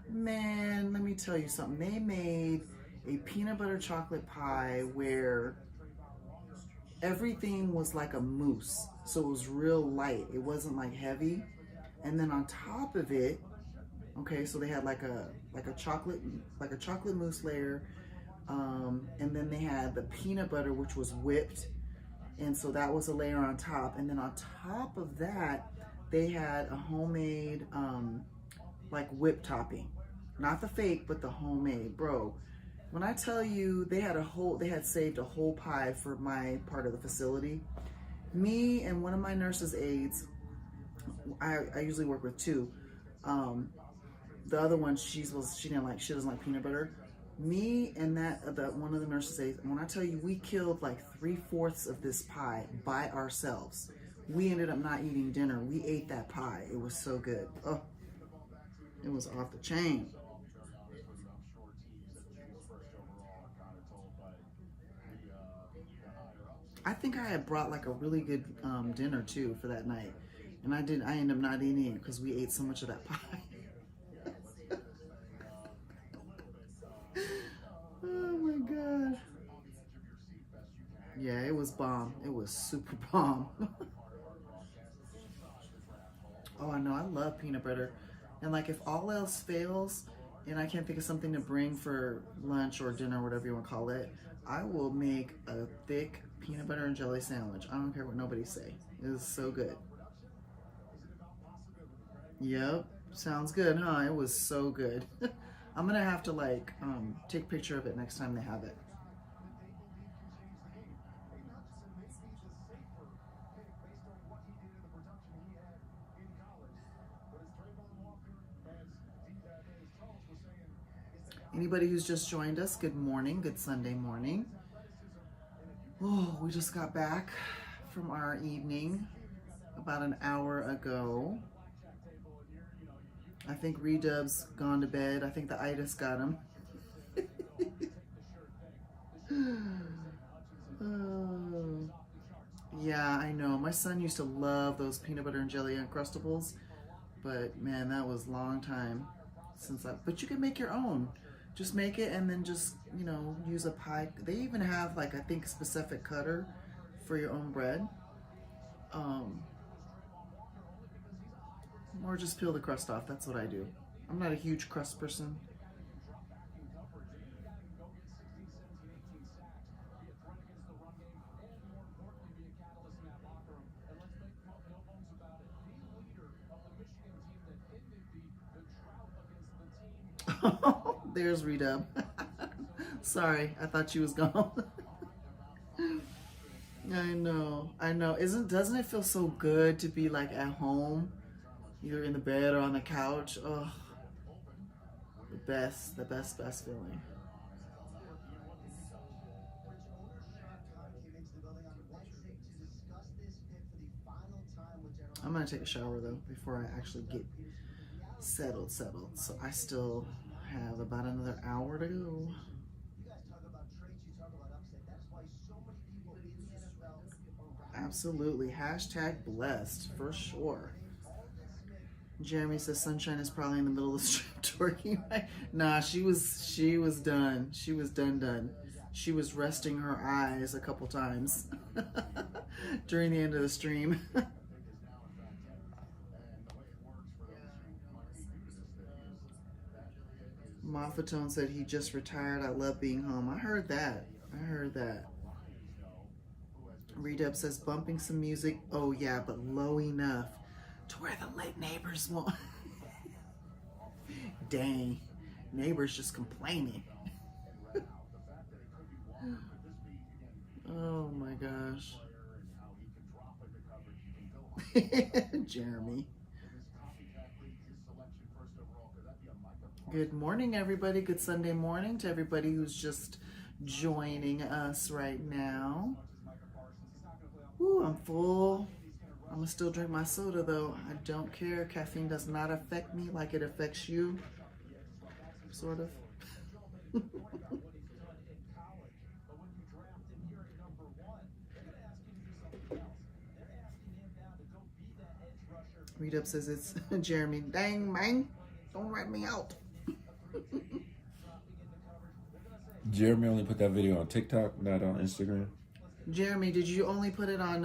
Man, let me tell you something. They made a peanut butter chocolate pie where everything was like a mousse. So it was real light. It wasn't like heavy. And then on top of it, okay, so they had like a chocolate mousse layer, and then they had the peanut butter, which was whipped, and so that was a layer on top. And then on top of that, they had a homemade like whip topping, not the fake, but the homemade. Bro, when I tell you they had saved a whole pie for my part of the facility. Me and one of my nurses' aides, I usually work with two. The other one, she doesn't like peanut butter. Me and one of the nurses ate. When I tell you, we killed like 3/4 of this pie by ourselves. We ended up not eating dinner. We ate that pie. It was so good. Oh, it was off the chain. I think I had brought like a really good dinner too for that night, and I ended up not eating it because we ate so much of that pie. Oh my god. Yeah, it was bomb. It was super bomb. Oh, I know. I love peanut butter. And like if all else fails and I can't think of something to bring for lunch or dinner, whatever you want to call it, I will make a thick peanut butter and jelly sandwich. I don't care what nobody say. It is so good. Yep. Sounds good, huh? It was so good. I'm gonna have to like take a picture of it next time they have it. Anybody who's just joined us, good morning, good Sunday morning. Oh, we just got back from our evening about an hour ago. I think Redub's gone to bed. I think the itis got him. Oh. Yeah, I know. My son used to love those peanut butter and jelly Uncrustables, but man, that was a long time since but you can make your own. Just make it and then just, use a pie. They even have like, I think, a specific cutter for your own bread. Or just peel the crust off. That's what I do. I'm not a huge crust person. There's Redub. Sorry, I thought she was gone. I know. Doesn't it feel so good to be like at home, either in the bed or on the couch? Oh, the best feeling. I'm gonna take a shower though before I actually get settled. So I still have about another hour to go. Absolutely. Hashtag blessed for sure. Jeremy says Sunshine is probably in the middle of the strip twerking. Nah, she was done. She was done. She was resting her eyes a couple times during the end of the stream. Moffatone said he just retired. I love being home. I heard that. Redub says bumping some music. Oh yeah, but low enough to where the late neighbors won't. Dang, neighbors just complaining. Oh my gosh. Jeremy. Good morning, everybody. Good Sunday morning to everybody who's just joining us right now. Ooh, I'm full. I'm gonna still drink my soda though. I don't care. Caffeine does not affect me like it affects you. Sort of. Read up says it's Jeremy. Dang, man. Don't write me out. Jeremy only put that video on TikTok, not on Instagram. Jeremy, did you only put it on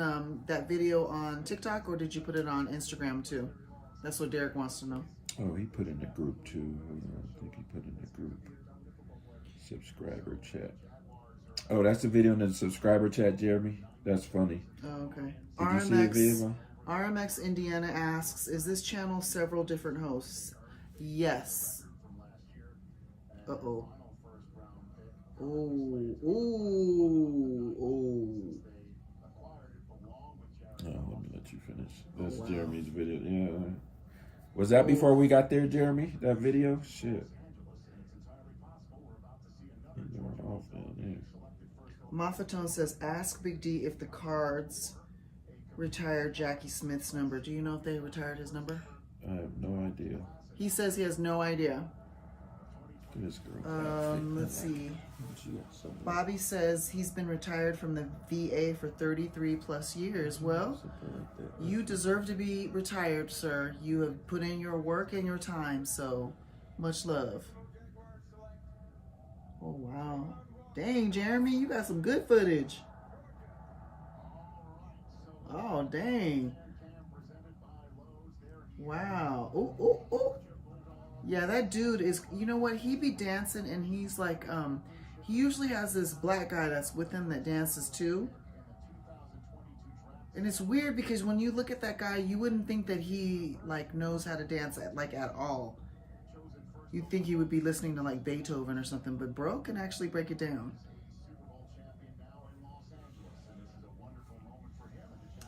that video on TikTok, or did you put it on Instagram too? That's what Derek wants to know. Oh, he put in the group too. I think he put in the group. Subscriber chat. Oh, that's the video in the subscriber chat, Jeremy? That's funny. Oh, okay. Did you see it, Viva? RMX Indiana asks, is this channel several different hosts? Yes. Uh-oh. Oh, oh. Oh, let me let you finish. That's wow. Jeremy's video. Yeah. Was that before we got there, Jeremy? That video? Shit. Moffatone says, ask Big D if the Cards retired Jackie Smith's number. Do you know if they retired his number? I have no idea. He says he has no idea. This girl. Let's see. Bobby says he's been retired from the VA for 33 plus years. Well, you deserve to be retired, sir. You have put in your work and your time, so much love. Oh, wow. Dang, Jeremy, you got some good footage. Oh, dang. Wow. Oh, oh, oh. Yeah, that dude is, you know what? He be dancing and he's like, he usually has this black guy that's with him that dances too. And it's weird because when you look at that guy, you wouldn't think that he like knows how to dance at all. You'd think he would be listening to like Beethoven or something, but bro can actually break it down.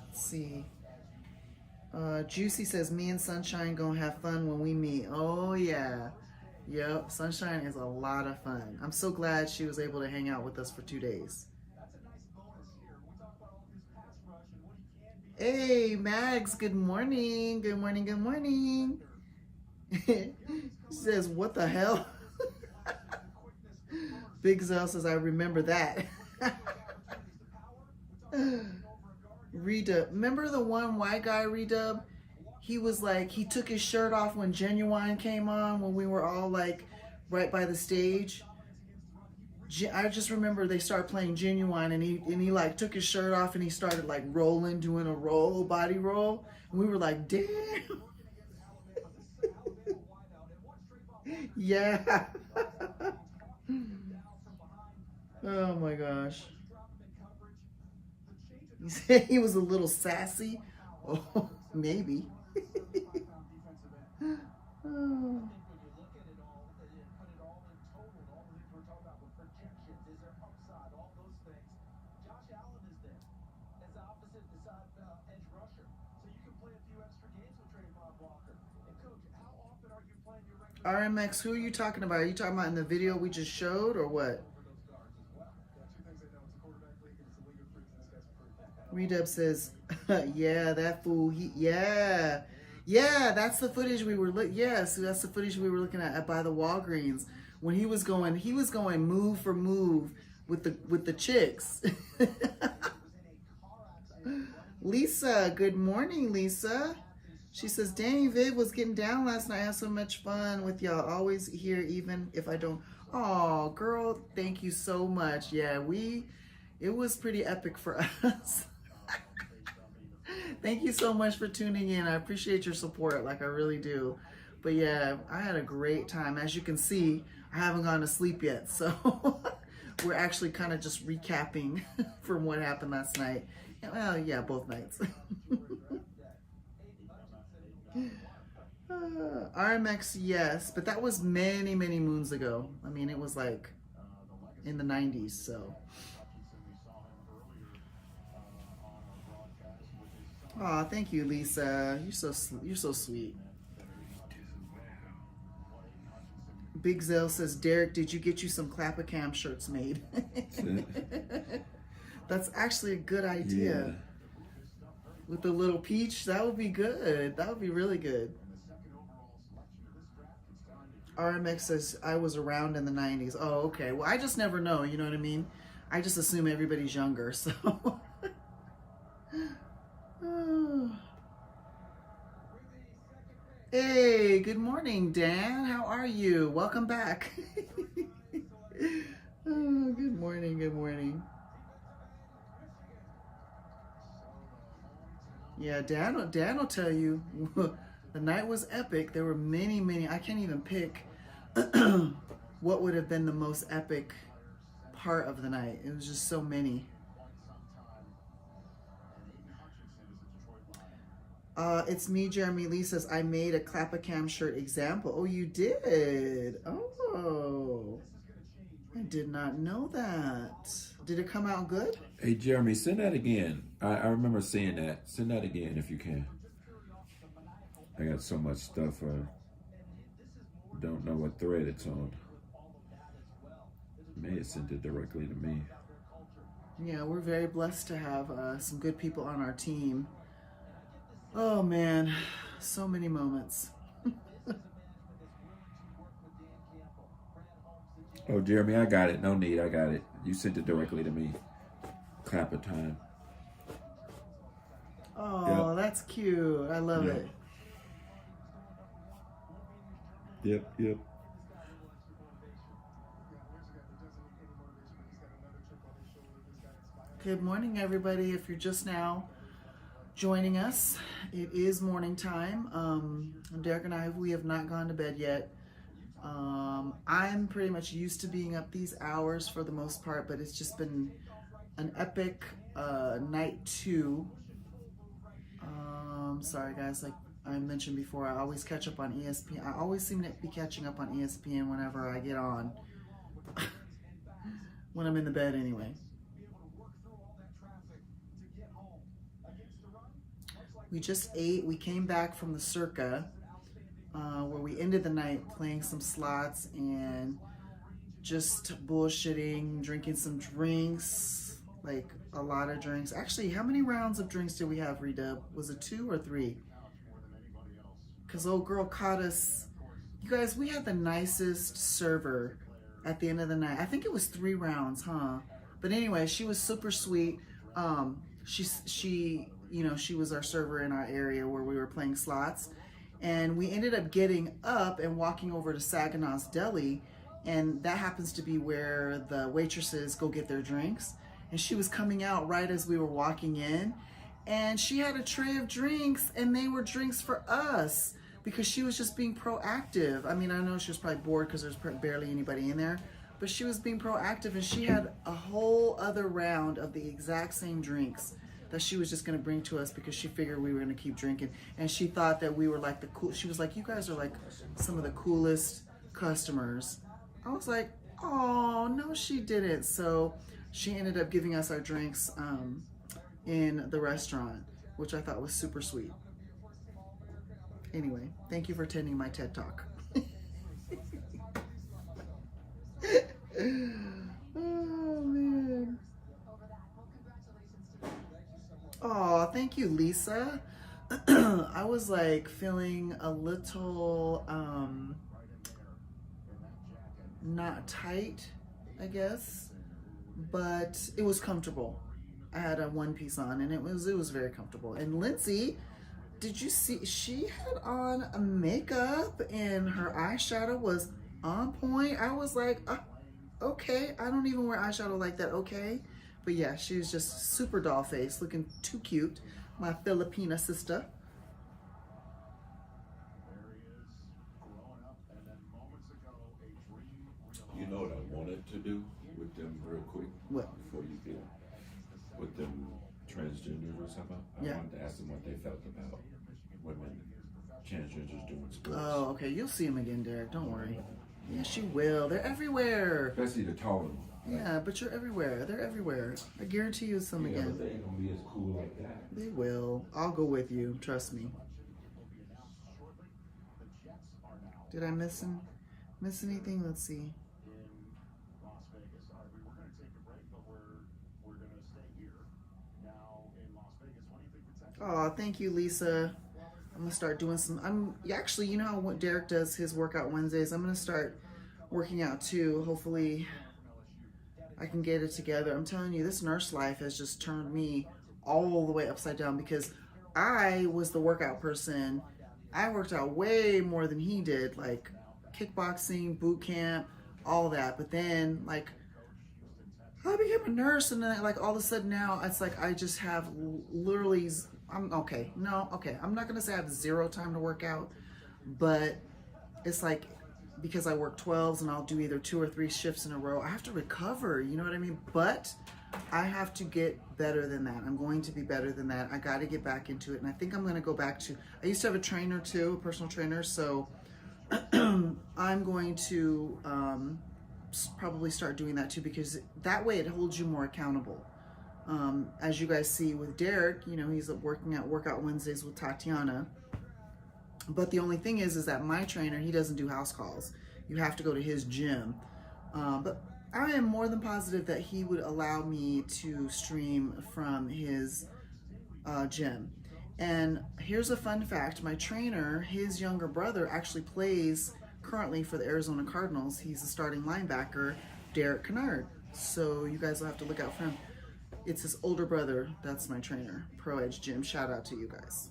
Let's see. Juicy says, me and Sunshine gonna have fun when we meet. Oh yeah. Yep, Sunshine is a lot of fun. I'm so glad she was able to hang out with us for 2 days. Hey, Mags, good morning. Good morning, good morning. She says, what the hell? Big Zell says, I remember that. Redub. Remember the one white guy, Redub? He was like, he took his shirt off when Genuine came on, when we were all like right by the stage. I just remember they started playing Genuine and he like took his shirt off and he started like rolling, doing a roll, body roll. And we were like, damn. Yeah. Oh my gosh. You said he was a little sassy? Oh, maybe. Oh. RMX, who are you talking about? Are you talking about in the video we just showed or what? Redub says, yeah, that fool, yeah, that's the footage we were that's the footage we were looking at by the Walgreens when he was going move for move with the chicks. Lisa, good morning, Lisa. She says, dang, Viv was getting down last night. I had so much fun with y'all. Always here, even if I don't. Oh, girl, thank you so much. Yeah, it was pretty epic for us. Thank you so much for tuning in. I appreciate your support, like I really do. But yeah, I had a great time. As you can see, I haven't gone to sleep yet. So we're actually kind of just recapping from what happened last night. Well, yeah, both nights. RMX, yes, but that was many, many moons ago. I mean, it was like in the 90s, so. Aw, thank you, Lisa. You're so sweet. Big Zell says, Derek, did you get you some Clapacam shirts made? That's actually a good idea. Yeah. With the little peach, that would be good. That would be really good. RMX says, I was around in the 90s. Oh, okay. Well, I just never know, you know what I mean? I just assume everybody's younger, so. Hey, good morning, Dan. How are you? Welcome back. Oh, good morning, good morning. Yeah, Dan will tell you, the night was epic. There were many, I can't even pick what would have been the most epic part of the night. It was just so many. It's me, Jeremy Lee says, I made a Clapacam shirt example. Oh, you did? Oh, I did not know that. Did it come out good? Hey, Jeremy, send that again. I remember seeing that. Send that again if you can. I got so much stuff. Don't know what thread it's on. May have sent it directly to me. Yeah, we're very blessed to have some good people on our team. Oh man, so many moments. Oh, Jeremy, I got it. No need, I got it. You sent it directly to me. Clapper time. Oh, Yep. that's cute. I love Yep. it. Yep. Good morning, everybody. If you're just now joining us, it is morning time. Derek and I, we have not gone to bed yet. I'm pretty much used to being up these hours for the most part, but it's just been an epic night two. Sorry guys, like I mentioned before, I always catch up on ESPN. I always seem to be catching up on ESPN whenever I get on. When I'm in the bed anyway. We just ate. We came back from the Circa, where we ended the night playing some slots and just bullshitting, drinking some drinks, like a lot of drinks. Actually, how many rounds of drinks did we have, Redub? Was it 2 or 3? Because old girl caught us. You guys, we had the nicest server at the end of the night. I think it was 3 rounds, huh? But anyway, she was super sweet. She you know, she was our server in our area where we were playing slots. And we ended up getting up and walking over to Saginaw's Deli. And that happens to be where the waitresses go get their drinks. And she was coming out right as we were walking in. And she had a tray of drinks, and they were drinks for us because she was just being proactive. I mean, I know she was probably bored because there's barely anybody in there, but she was being proactive, and she had a whole other round of the exact same drinks that she was just going to bring to us because she figured we were going to keep drinking. And she thought that we were like the cool. She was like, you guys are like some of the coolest customers. I was like, oh, no, she didn't. So she ended up giving us our drinks in the restaurant, which I thought was super sweet. Anyway, thank you for attending my TED Talk. Oh, man. Oh, thank you, Lisa. I was like feeling a little not tight, I guess, but it was comfortable. I had a one piece on, and it was very comfortable. And Lindsay, did you see she had on a makeup and her eyeshadow was on point? I was like, okay, I don't even wear eyeshadow like that, okay? But yeah, she was just super doll face, looking too cute. My Filipina sister. You know what I wanted to do with them real quick? What? Before you get with them transgenders or something? I wanted to ask them what they felt about women, transgenders doing sports. Oh, okay. You'll see them again, Derek. Don't worry. Yes, you will. They're everywhere. Especially the taller ones. Yeah, but you're everywhere. They're everywhere. I guarantee you some Yeah, again. but they ain't gonna be as cool like that. They will. I'll go with you. Trust me. Did I miss anything? Let's see. Oh, thank you, Lisa. I'm gonna start doing actually, you know how Derek does his workout Wednesdays? I'm gonna start working out too. Hopefully I can get it together. I'm telling you, this nurse life has just turned me all the way upside down because I was the workout person. I worked out way more than he did, like kickboxing, boot camp, all that. But then like I became a nurse, and then like all of a sudden now it's like I just have literally I'm not gonna say I have zero time to work out, but it's like because I work 12s and I'll do either 2 or 3 shifts in a row, I have to recover, you know what I mean? But I have to get better than that. I'm going to be better than that. I got to get back into it, and I think I'm going to go back to, I used to have a trainer too, a personal trainer, so I'm going to probably start doing that too, because that way it holds you more accountable. As you guys see with Derek, you know, he's working at Workout Wednesdays with Tatiana. But the only thing is that my trainer, he doesn't do house calls. You have to go to his gym. But I am more than positive that he would allow me to stream from his gym. And here's a fun fact. My trainer, his younger brother, actually plays currently for the Arizona Cardinals. He's a starting linebacker, Derek Kennard. So you guys will have to look out for him. It's his older brother. That's my trainer, Pro Edge Gym. Shout out to you guys.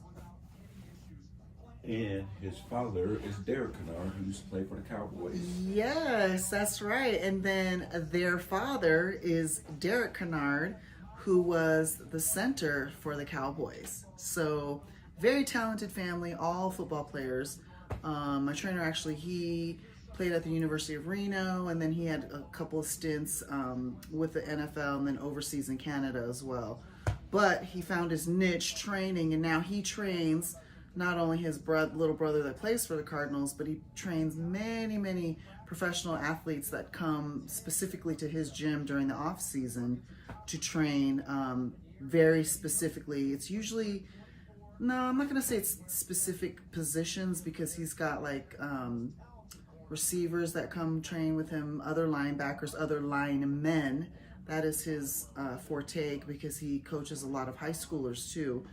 And his father is Derek Kennard, who used to play for the Cowboys. Yes, that's right. And then their father is Derek Kennard, who was the center for the Cowboys. So very talented family, all football players. My trainer actually, he played at the University of Reno, and then he had a couple of stints with the NFL and then overseas in Canada as well. But he found his niche training, and now he trains not only his little brother that plays for the Cardinals, but he trains many professional athletes that come specifically to his gym during the off season to train very specifically. It's usually, no, I'm not gonna say it's specific positions, because he's got like receivers that come train with him, other linebackers, other linemen. That is his forte, because he coaches a lot of high schoolers too.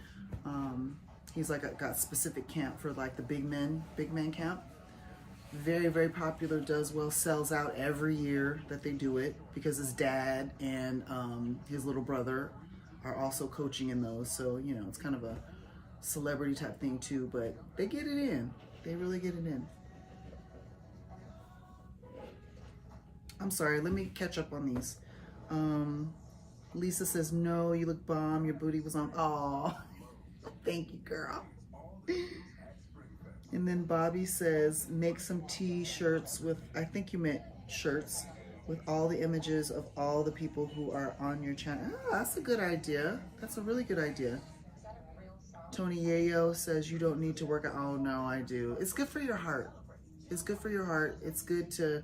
He's like got specific camp for like the big men camp. Very popular, does well, sells out every year that they do it, because his dad and his little brother are also coaching in those. So, you know, it's kind of a celebrity type thing too, but they get it in. They really get it in. I'm sorry, let me catch up on these. Lisa says, no, you look bomb. Your booty was on. Aw, thank you, girl. And then Bobby says, make some t-shirts with, I think you meant shirts, with all the images of all the people who are on your channel. Oh, that's a good idea. That's a really good idea. Tony Yayo says, you don't need to work out. Oh, no, I do. It's good for your heart. It's good for your heart. It's good to,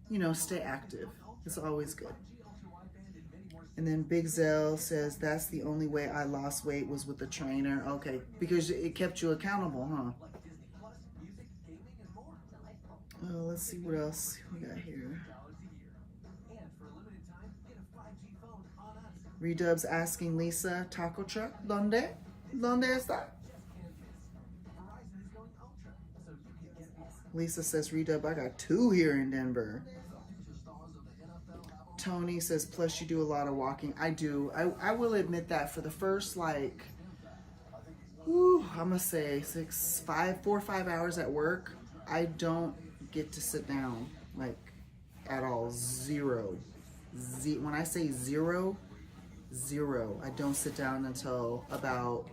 you know, stay active. It's always good. And then Big Zell says, that's the only way I lost weight was with the trainer. Okay, because it kept you accountable, huh? Let's see what else we got here. Redub's asking Lisa, taco truck, ¿Dónde? ¿Dónde está? Lisa says, Redub, I got 2 here in Denver. Tony says, plus you do a lot of walking. I do. I will admit that for the first, like, I'm gonna say 4 or 5 hours at work, I don't get to sit down, like, at all. Zero. When I say zero, I don't sit down until about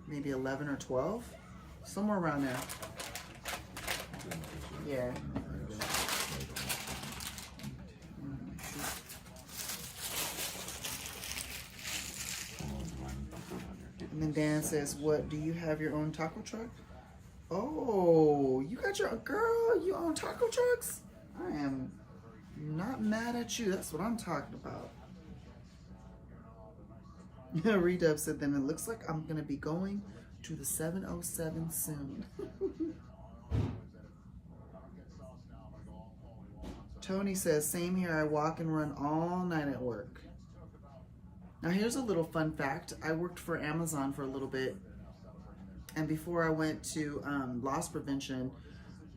maybe 11 or 12, somewhere around there. Yeah. And then Dan says, what, do you have your own taco truck? Oh, you got your, girl, you own taco trucks? I am not mad at you. That's what I'm talking about. Redub said, then it looks like I'm going to be going to the 707 soon. Tony says, same here. I walk and run all night at work. Now here's a little fun fact. I worked for Amazon for a little bit. And before I went to loss prevention,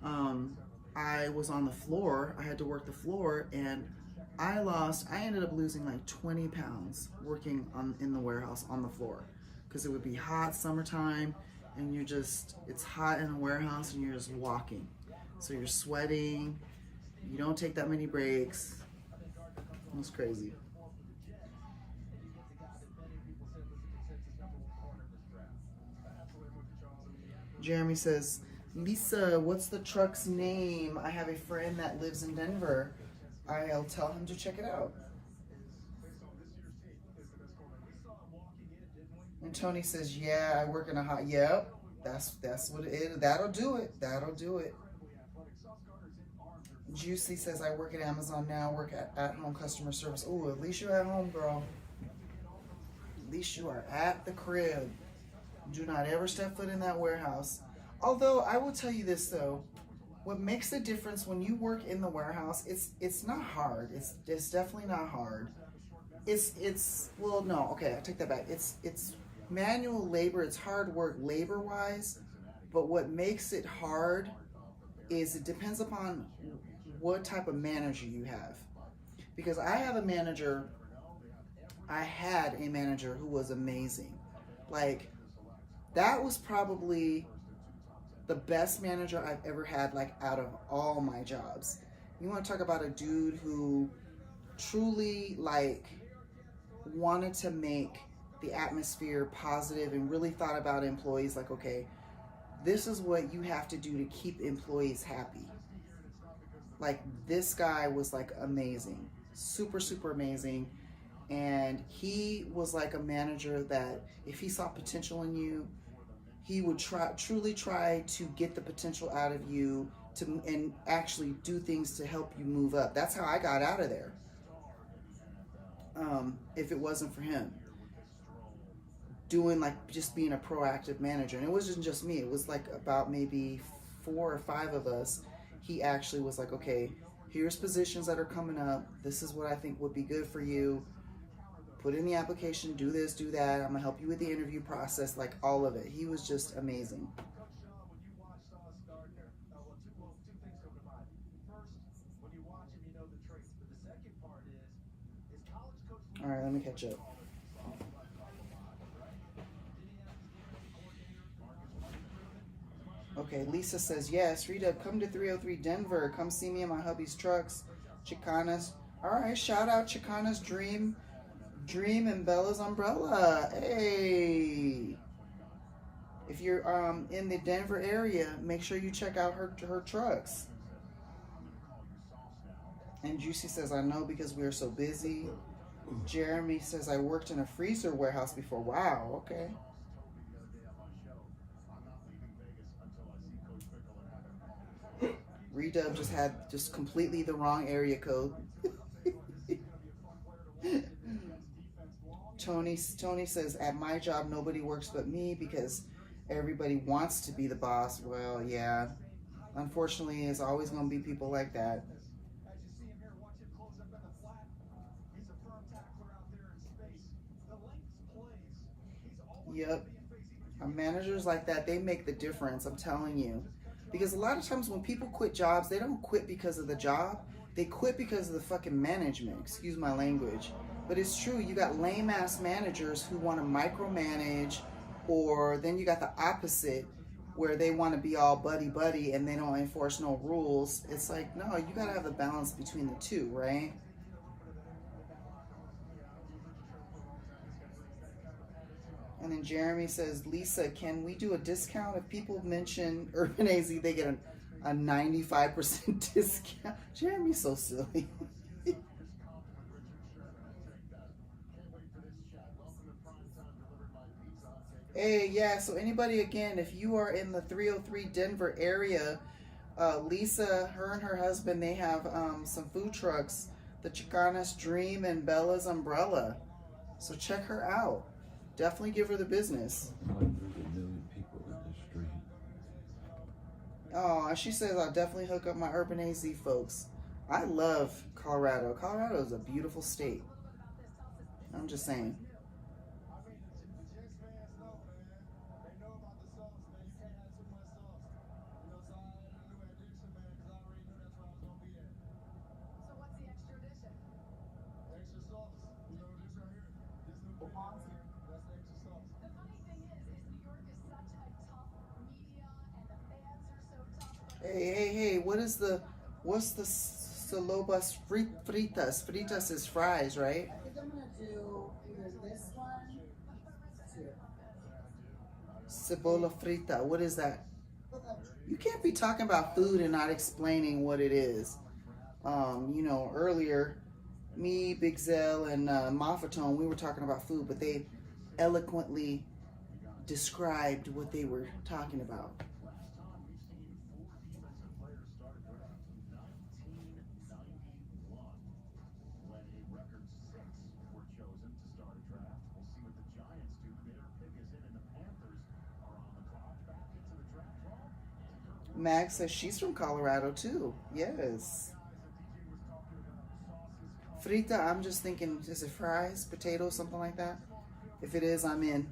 I was on the floor. I had to work the floor, and I ended up losing like 20 pounds working in the warehouse on the floor, because it would be hot summertime, and it's hot in the warehouse, and you're just walking. So you're sweating, you don't take that many breaks. It was crazy. Jeremy says, Lisa, what's the truck's name? I have a friend that lives in Denver. I'll tell him to check it out. And Tony says, yeah, I work in a hot, yep, that's what it is. That'll do it. Juicy says, I work at Amazon now, work at home customer service. Oh, at least you're at home, girl. At least you are at the crib. Do not ever step foot in that warehouse. Although, I will tell you this, though. What makes the difference when you work in the warehouse, it's not hard. It's definitely not hard. Well, no, okay, I take that back. It's manual labor. It's hard work labor-wise. But what makes it hard is it depends upon what type of manager you have. Because I had a manager who was amazing. Like, that was probably the best manager I've ever had, like, out of all my jobs. You want to talk about a dude who truly, like, wanted to make the atmosphere positive and really thought about employees, like, okay, this is what you have to do to keep employees happy. Like, this guy was, like, amazing. Super, super amazing. And he was like a manager that if he saw potential in you, he would truly try to get the potential out of you and actually do things to help you move up. That's how I got out of there. If it wasn't for him. Doing, like, just being a proactive manager. And it wasn't just me. It was like about maybe 4 or 5 of us. He actually was like, okay, here's positions that are coming up. This is what I think would be good for you. Put in the application, do this, do that. I'm gonna help you with the interview process, like all of it. He was just amazing. All right, let me catch up. Okay, Lisa says, yes, Rita, come to 303 Denver. Come see me in my hubby's trucks. Chicanas. All right, shout out Chicanas Dream and Bella's Umbrella. Hey. If you're in the Denver area, make sure you check out her trucks. And Juicy says, I know because we are so busy. Jeremy says, I worked in a freezer warehouse before. Wow, okay. Redub just had completely the wrong area code. Tony says, at my job, nobody works but me because everybody wants to be the boss. Well, yeah. Unfortunately, it's always going to be people like that. Yep. Managers like that, they make the difference, I'm telling you. Because a lot of times when people quit jobs, they don't quit because of the job. They quit because of the fucking management. Excuse my language. But it's true, you got lame-ass managers who want to micromanage, or then you got the opposite, where they want to be all buddy-buddy and they don't enforce no rules. It's like, no, you got to have the balance between the two, right? And then Jeremy says, Lisa, can we do a discount? If people mention Urban AZ, they get a 95% discount. Jeremy's so silly. Hey, yeah, so anybody, again, if you are in the 303 Denver area, Lisa, her and her husband, they have some food trucks, the Chicanas Dream and Bella's Umbrella. So check her out. Definitely give her the business. Like 3 million people in the street. Oh, she says I'll definitely hook up my Urban AZ folks. I love Colorado. Colorado is a beautiful state. I'm just saying. Hey, what's the salobas fritas? Fritas is fries, right? I think I'm gonna do either this one. Cebola frita, what is that? You can't be talking about food and not explaining what it is. You know, earlier, me, Big Zell, and Maffatone, we were talking about food, but they eloquently described what they were talking about. Mag says she's from Colorado too. Yes. Frita, I'm just thinking, is it fries, potatoes, something like that? If it is, I'm in.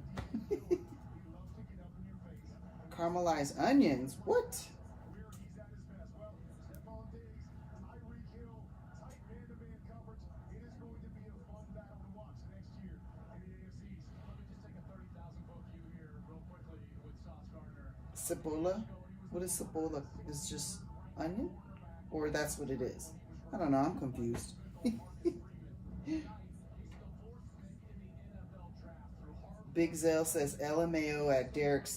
Caramelized onions? What? Cibola? What is cibola? Is just onion? Or that's what it is? I don't know. I'm confused. Big Zell says LMAO at Derek,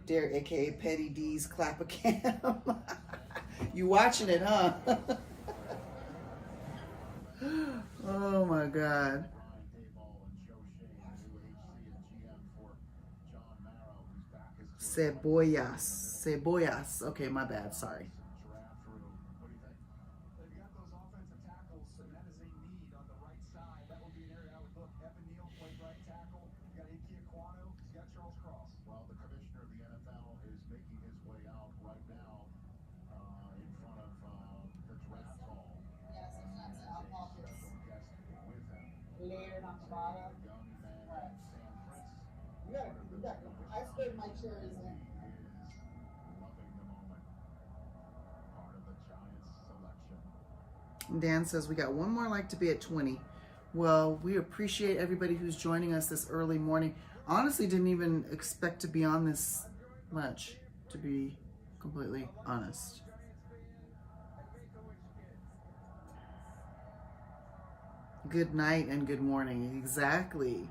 aka Petty D's Clappercam. You watching it, huh? Oh my God. Cebollas. Okay, my bad. Sorry. Well, the commissioner of the NFL is making his way out right now in front of the draft hall. Yes, and that's an alcohol Special guest with him. layered on the bottom. A young man Right. named Sam Prince. You got, I sprayed my cherries in. He is loving the moment. Part of the Giants selection. Dan says we got one more like to be at 20. Well, we appreciate everybody who's joining us this early morning. Honestly, didn't even expect to be on this much, to be completely honest. Good night and good morning. Exactly.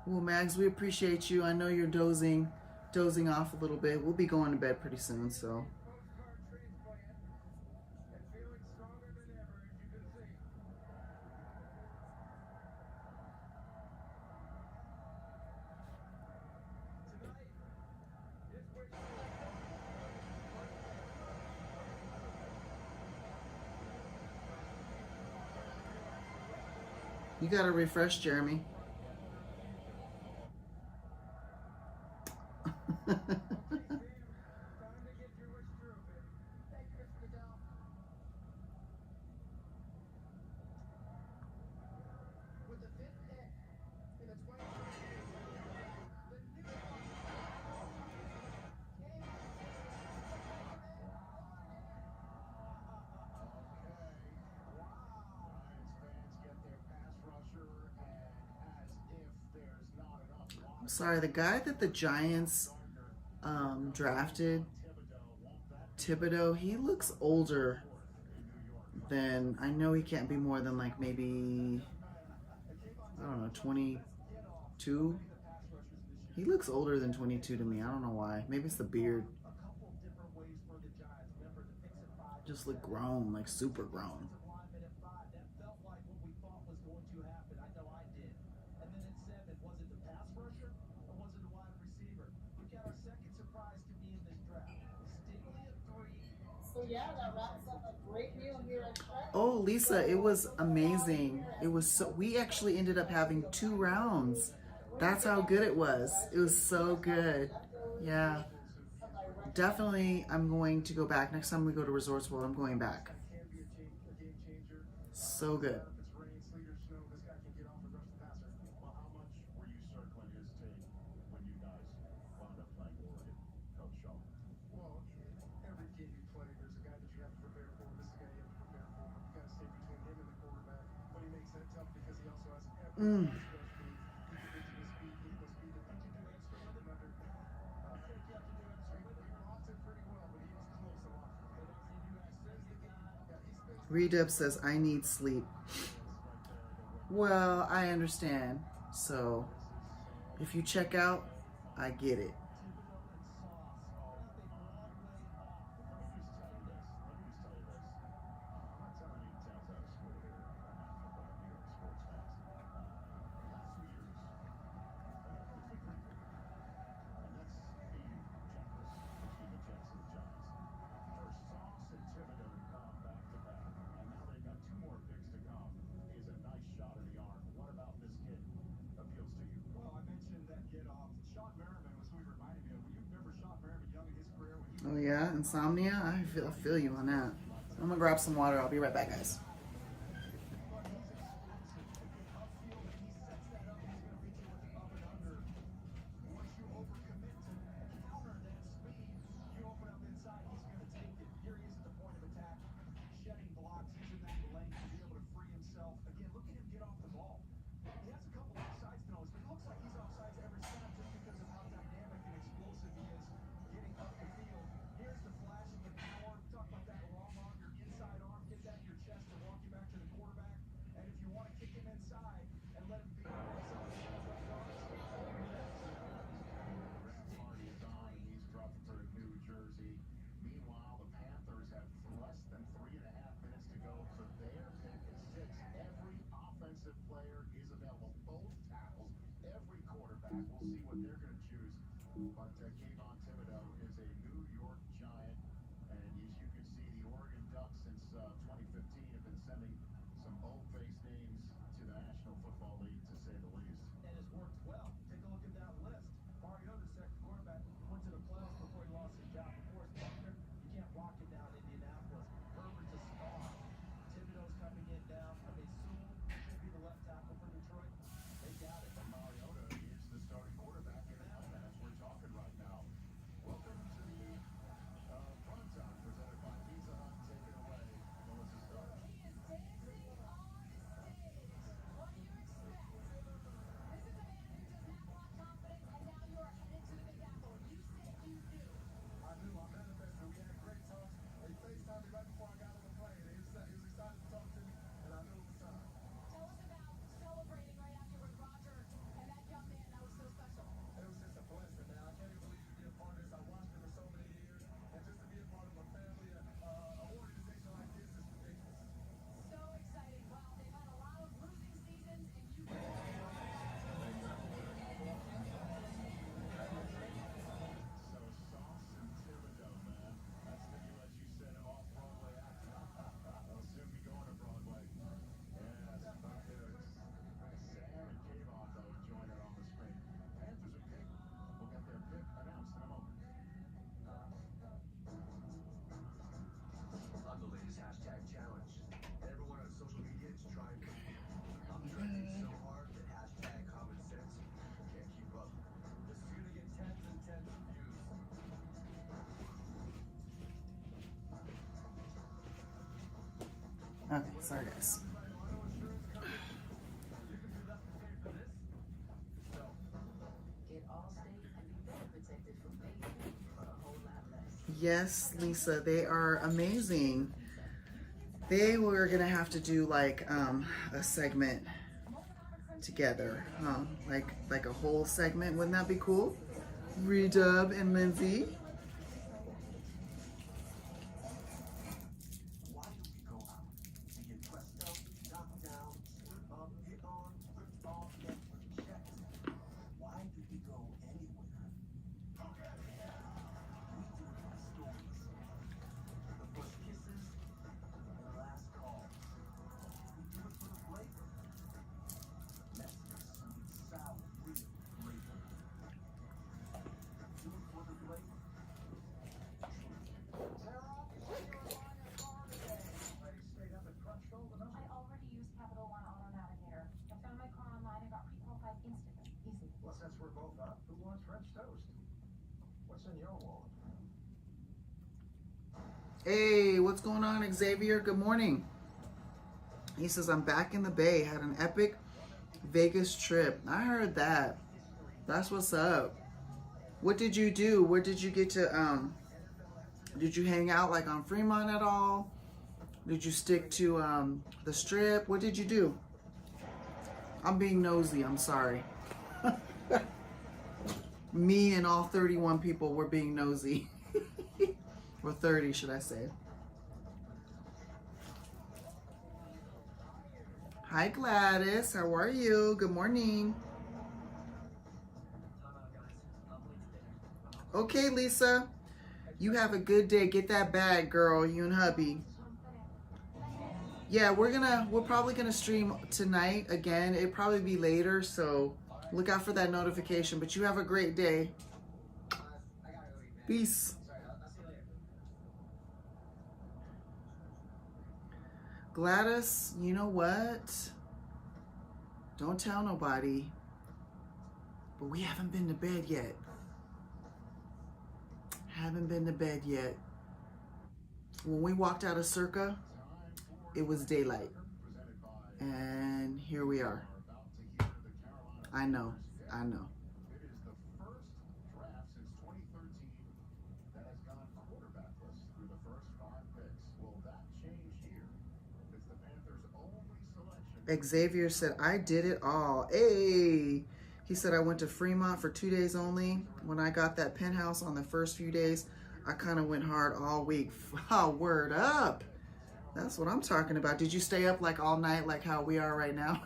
Well, Mags, we appreciate you. I know you're dozing off a little bit. We'll be going to bed pretty soon, so. You got to refresh, Jeremy. I'm sorry, the guy that the Giants drafted, Thibodeau, he looks older than, I know he can't be more than like maybe, I don't know, 22? He looks older than 22 to me. I don't know why. Maybe it's the beard. Just look grown, like super grown. So yeah, that wraps up a great meal here at Circa. Oh, Lisa, it was amazing. It was so, we actually ended up having 2 rounds. That's how good it was. It was so good. Yeah. Definitely, I'm going to go back. Next time we go to Resorts World, I'm going back. So good. Redub says, I need sleep. Well, I understand. So, if you check out, I get it. Yeah, insomnia. I feel you on that. I'm gonna grab some water. I'll be right back, guys. Okay, sorry guys. Yes, Lisa, they are amazing. They were gonna have to do like a segment together, huh? Like a whole segment. Wouldn't that be cool? Redub and Lindsay. Hey, what's going on, Xavier? Good morning. He says, I'm back in the Bay. Had an epic Vegas trip. I heard that. That's what's up. What did you do? Where did you get to, did you hang out like on Fremont at all? Did you stick to the Strip? What did you do? I'm being nosy. I'm sorry. Me and all 31 people were being nosy. Or 30, should I say. Hi, Gladys. How are you? Good morning. Okay, Lisa. You have a good day. Get that bag, girl. You and hubby. Yeah, we're probably gonna stream tonight again. It'll probably be later, so look out for that notification. But you have a great day. Peace. Gladys, you know what? Don't tell nobody, but we haven't been to bed yet. Haven't been to bed yet. When we walked out of Circa, it was daylight. And here we are. I know. It is the first draft since 2013 that has gone quarterbackless through the first 5 picks. Will that change here? It's the Panthers' only selection. Xavier said, I did it all. Hey! He said, I went to Fremont for 2 days only. When I got that penthouse on the first few days, I kind of went hard all week. Oh, word up. That's what I'm talking about. Did you stay up like all night like how we are right now?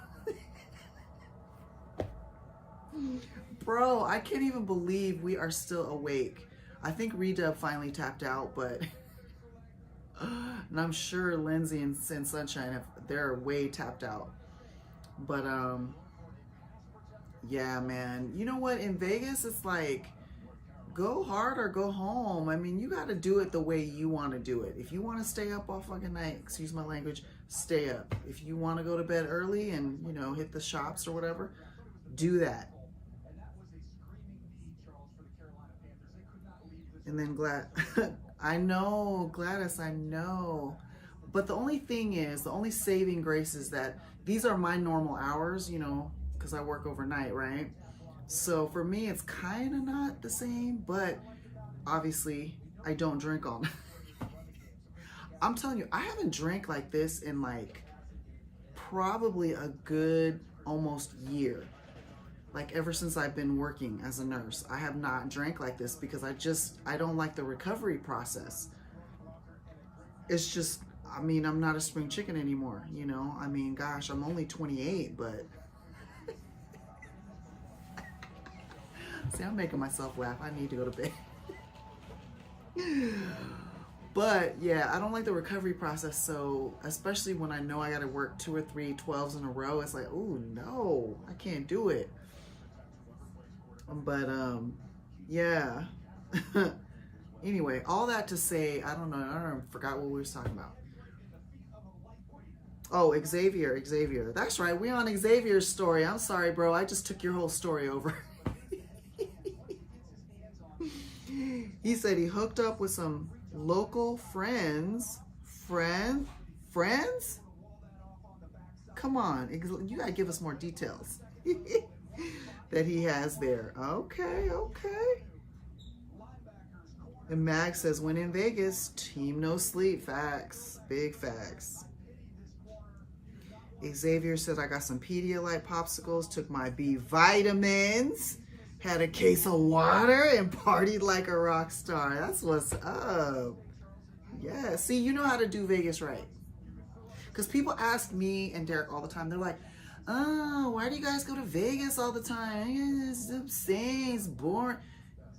Bro, I can't even believe we are still awake. I think Redub finally tapped out, but and I'm sure Lindsay and Sunshine, they're way tapped out. But yeah, man. You know what? In Vegas, it's like, go hard or go home. I mean, you got to do it the way you want to do it. If you want to stay up all fucking night, excuse my language, stay up. If you want to go to bed early and, you know, hit the shops or whatever, do that. And then I know, Gladys, I know. But the only thing is, the only saving grace is that these are my normal hours, you know, because I work overnight, right? So for me, it's kind of not the same, but obviously I don't drink all night. I'm telling you, I haven't drank like this in like probably a good almost year. Like ever since I've been working as a nurse, I have not drank like this because I don't like the recovery process. It's just, I mean, I'm not a spring chicken anymore, you know? I mean, gosh, I'm only 28, but see, I'm making myself laugh. I need to go to bed. But yeah, I don't like the recovery process. So especially when I know I got to work 2 or 3 12s in a row, it's like, oh no, I can't do it. But yeah. Anyway, all that to say, I don't know, forgot what we was talking about. Oh, Xavier. That's right, we on Xavier's story. I'm sorry, bro. I just took your whole story over. He said he hooked up with some local friends? Come on, you gotta give us more details. That he has there. Okay. And Mag says, when in Vegas, team no sleep. Facts. Big facts. Xavier says, I got some Pedialyte popsicles, took my B vitamins, had a case of water, and partied like a rock star. That's what's up. Yeah. See, you know how to do Vegas right. Because people ask me and Derek all the time, they're like, oh, why do you guys go to Vegas all the time? It's insane, it's boring.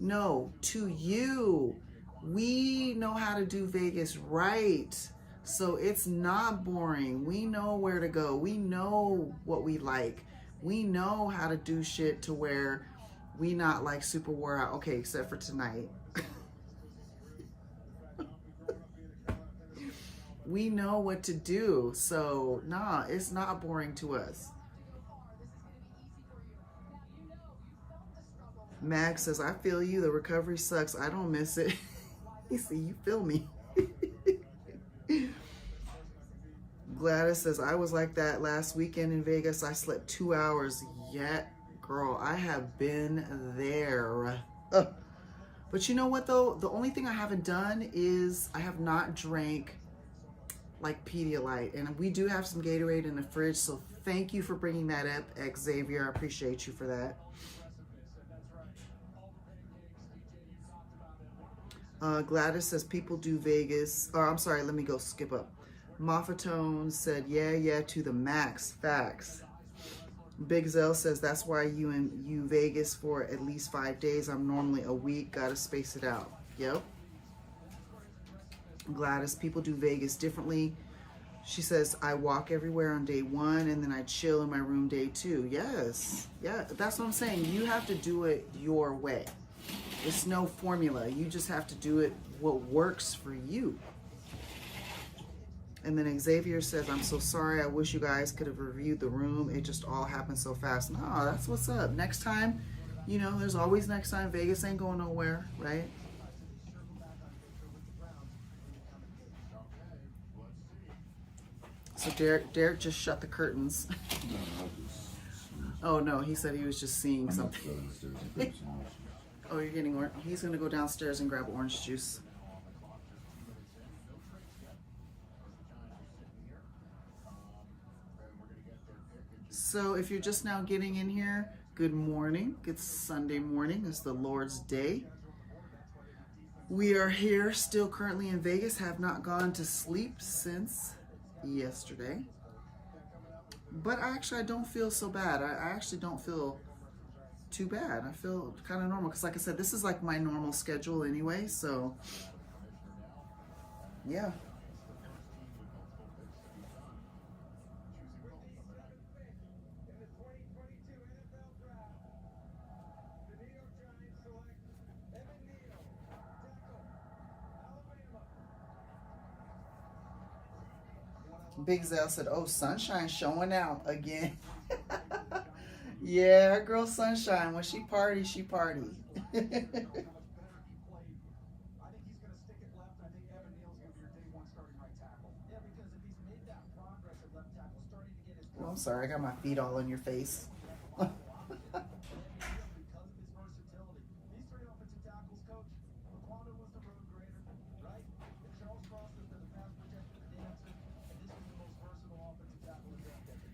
No, to you, we know how to do Vegas right. So it's not boring. We know where to go. We know what we like. We know how to do shit to where we not like super wore out. Okay, except for tonight. We know what to do. So nah, it's not boring to us. Mag says, I feel you. The recovery sucks. I don't miss it. You see, you feel me. Gladys says, I was like that last weekend in Vegas. I slept 2 hours. Yet, girl, I have been there. But you know what, though? The only thing I haven't done is I have not drank like Pedialyte. And we do have some Gatorade in the fridge. So thank you for bringing that up, Xavier. I appreciate you for that. Gladys says people do Vegas. Or I'm sorry, let me go skip up. Moffatone said, yeah, to the max. Facts. Big Zell says, that's why you Vegas for at least 5 days. I'm normally a week. Gotta space it out. Yep. Gladys, people do Vegas differently. She says, I walk everywhere on day 1 and then I chill in my room day 2. Yes. Yeah, that's what I'm saying. You have to do it your way. It's no formula. You just have to do it what works for you. And then Xavier says, I'm so sorry. I wish you guys could have reviewed the room. It just all happened so fast. No, that's what's up. Next time, you know, there's always next time. Vegas ain't going nowhere, right? So Derek just shut the curtains. Oh no, he said he was just seeing something. Oh, you're getting orange. He's gonna go downstairs and grab orange juice. So if you're just now getting in here, good morning. It's Sunday morning. It's the Lord's Day. We are here still currently in Vegas, have not gone to sleep since yesterday. But actually I don't feel so bad. I actually don't feel too bad. I feel kind of normal because like I said, this is like my normal schedule anyway, so yeah. Big Zell said, oh, Sunshine showing out again. Yeah, girl Sunshine, when she party, she party. Oh, I'm sorry, I got my feet all in your face.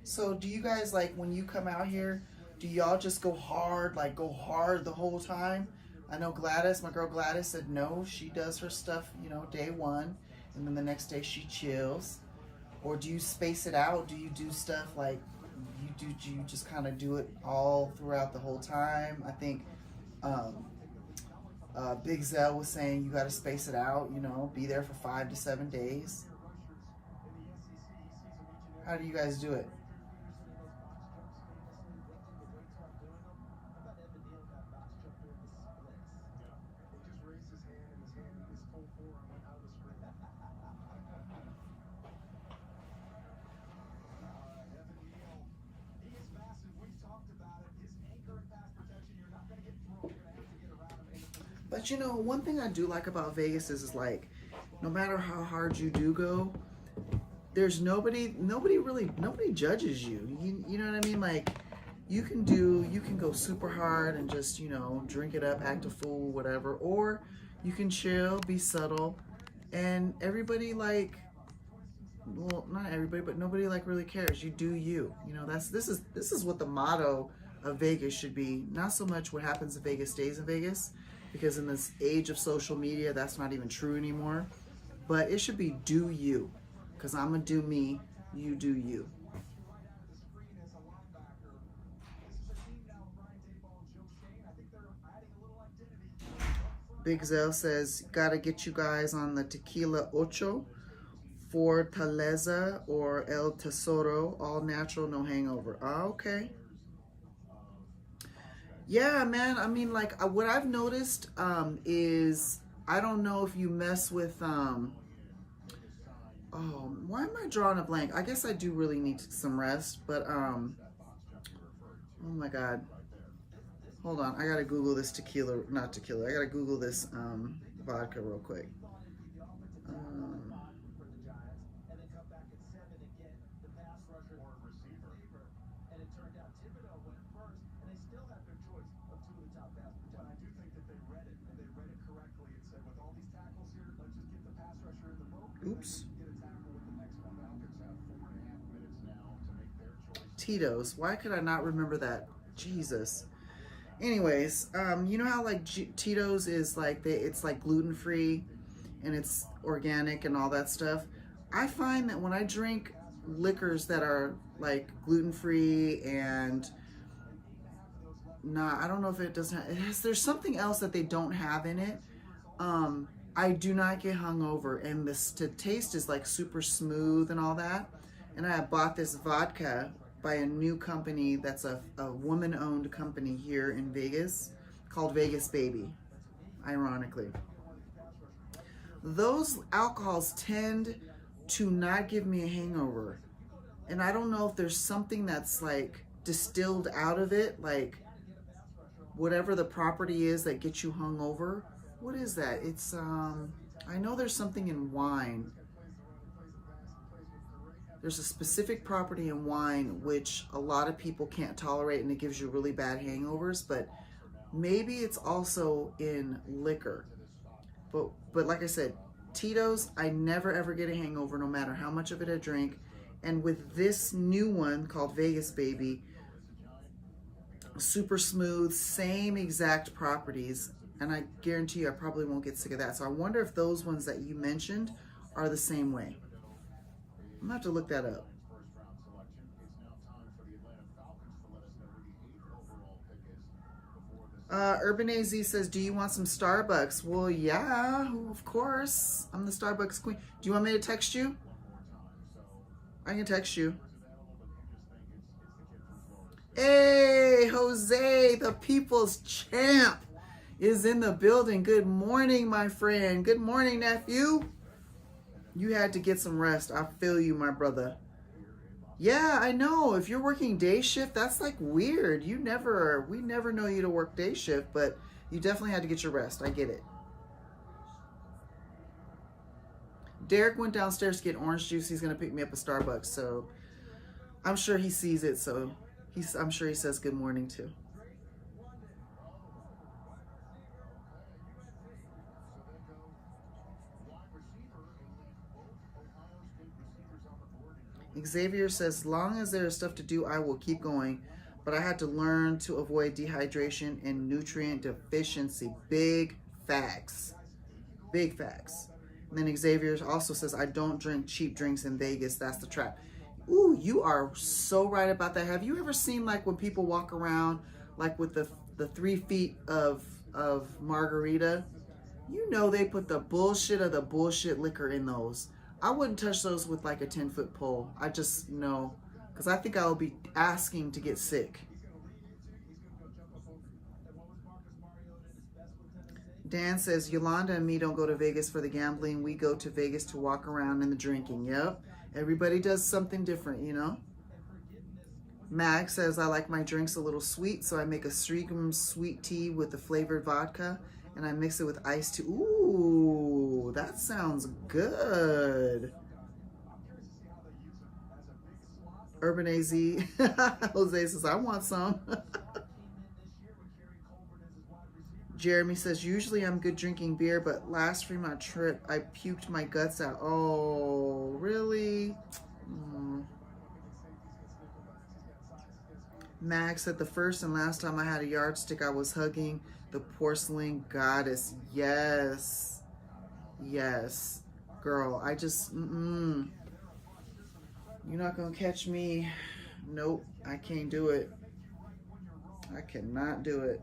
So do you guys, like, when you come out here, do y'all just go hard, like go hard the whole time? I know Gladys, my girl Gladys said no, she does her stuff, you know, day one, and then the next day she chills. Or do you space it out? Do you do stuff like, do you just kind of do it all throughout the whole time? I think Big Zell was saying you got to space it out, you know, be there for 5 to 7 days. How do you guys do it? But you know, one thing I do like about Vegas is like, no matter how hard you do go, there's nobody judges you. You know what I mean? Like, you can go super hard and just, you know, drink it up, act a fool, whatever, or you can chill, be subtle, and everybody, like, well, not everybody, but nobody like really cares. You do you. You know, this is what the motto of Vegas should be. Not so much what happens in Vegas stays in Vegas, because in this age of social media, that's not even true anymore. But it should be do you, because I'm gonna do me, you do you. Big Zell says, gotta get you guys on the Tequila Ocho, Fortaleza, or El Tesoro, all natural, no hangover. Oh, okay. Yeah, man. I mean, like, what I've noticed is, I don't know if you mess with, oh, why am I drawing a blank? I guess I do really need some rest, but, oh my God. Hold on, I gotta Google this tequila, not tequila, I gotta Google this vodka real quick. Oops. Tito's. Why could I not remember that? Jesus. Anyways, you know how like Tito's is like it's like gluten-free and it's organic and all that stuff. I find that when I drink liquors that are like gluten-free and I don't know if it doesn't there's something else that they don't have in it. I do not get hungover, and the taste is like super smooth and all that. And I bought this vodka by a new company that's a woman-owned company here in Vegas called Vegas Baby, ironically. Those alcohols tend to not give me a hangover. And I don't know if there's something that's like distilled out of it, like whatever the property is that gets you hungover. What is that? It's I know there's something in wine. There's a specific property in wine which a lot of people can't tolerate, and it gives you really bad hangovers, but maybe it's also in liquor. But like I said, Tito's, I never ever get a hangover no matter how much of it I drink. And with this new one called Vegas Baby, super smooth, same exact properties, and I guarantee you I probably won't get sick of that. So I wonder if those ones that you mentioned are the same way. I'm gonna have to look that up. Urban AZ says, do you want some Starbucks? Well, yeah, of course. I'm the Starbucks queen. Do you want me to text you? I can text you. Hey, Jose, the people's champ, is in the building. Good morning, my friend. Good morning, nephew. You had to get some rest. I feel you, my brother. Yeah, I know. If you're working day shift, that's like weird. We never know you to work day shift, but you definitely had to get your rest. I get it. Derek went downstairs to get orange juice. He's going to pick me up a Starbucks, so I'm sure he sees it, so I'm sure he says good morning too. Xavier says, as long as there is stuff to do, I will keep going. But I had to learn to avoid dehydration and nutrient deficiency. Big facts. Big facts. And then Xavier also says, I don't drink cheap drinks in Vegas. That's the trap. Ooh, you are so right about that. Have you ever seen like when people walk around like with the 3 feet of margarita? You know they put the bullshit of the bullshit liquor in those. I wouldn't touch those with like a 10-foot pole. I just know, because I think I will be asking to get sick. Dan says, Yolanda and me don't go to Vegas for the gambling. We go to Vegas to walk around and the drinking. Yep. Everybody does something different, you know? Mag says, I like my drinks a little sweet, so I make a Circa sweet tea with the flavored vodka, and I mix it with iced tea. Ooh, that sounds good. Urban AZ, Jose says, I want some. Jeremy says, usually I'm good drinking beer, but last Fremont trip, I puked my guts out. Oh, really? Max said, the first and last time I had a yardstick, I was hugging the porcelain goddess. Yes. Yes. Girl, I just, you're not going to catch me. Nope, I can't do it. I cannot do it.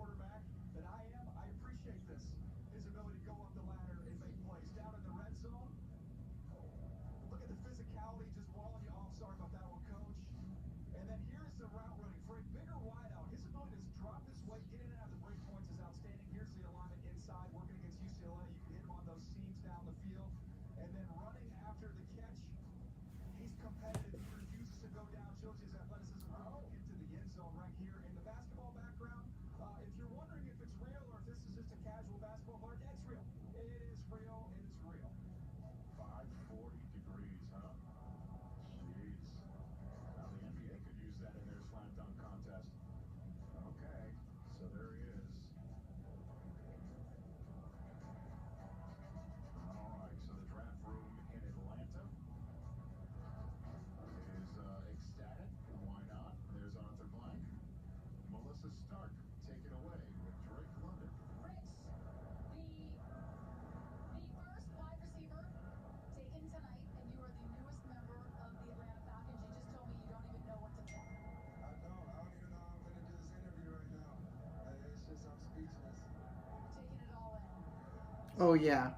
Oh, yeah.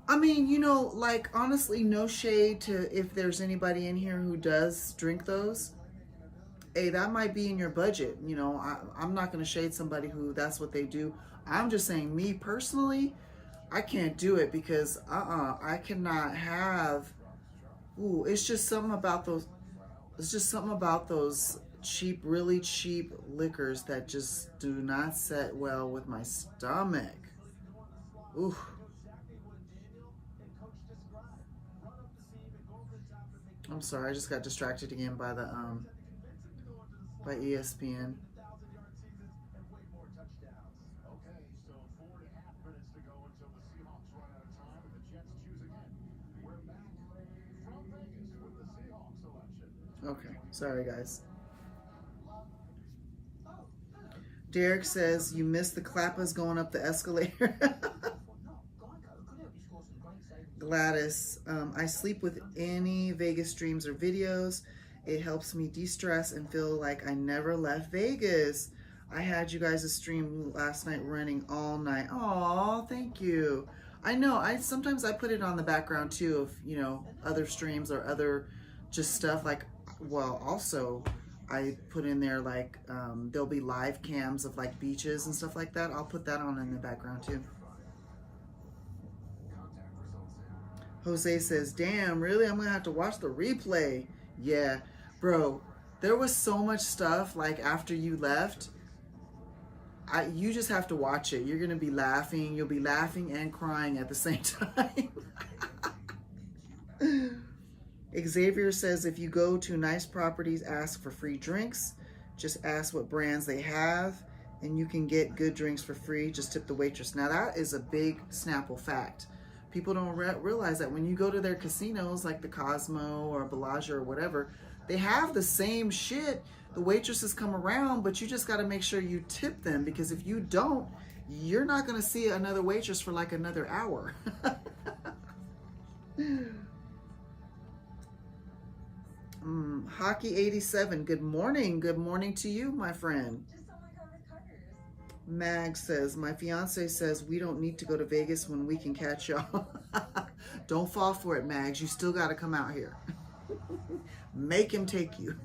I mean, you know, like, honestly, no shade to if there's anybody in here who does drink those. Hey, that might be in your budget. You know, I'm not going to shade somebody who that's what they do. I'm just saying, me personally, I can't do it because, I cannot have Ooh, it's just something about those. It's just something about those cheap, really cheap liquors that just do not set well with my stomach. Ooh. I'm sorry, I just got distracted again by the by ESPN. Okay, sorry guys. Derek says you missed the clappers going up the escalator. Gladys, I sleep with any Vegas streams or videos. It helps me de-stress and feel like I never left Vegas. I had you guys' stream last night running all night. Aw, thank you. I know, sometimes I put it on the background too of, you know, other streams or other just stuff like, well, also I put in there like, there'll be live cams of like beaches and stuff like that. I'll put that on in the background too. Jose says, damn, really? I'm gonna have to watch the replay. Yeah, bro, there was so much stuff like after you left. You just have to watch it. You're gonna be laughing. You'll be laughing and crying at the same time. Xavier says, if you go to nice properties, ask for free drinks. Just ask what brands they have, and you can get good drinks for free. Just tip the waitress. Now that is a big Snapple fact. People don't realize that when you go to their casinos, like the Cosmo or Bellagio or whatever, they have the same shit. The waitresses come around, but you just got to make sure you tip them, because if you don't, you're not going to see another waitress for like another hour. Hockey 87, good morning. Good morning to you, my friend. Mag says, my fiance says we don't need to go to Vegas when we can catch y'all. Don't fall for it, Mags. You still got to come out here. Make him take you.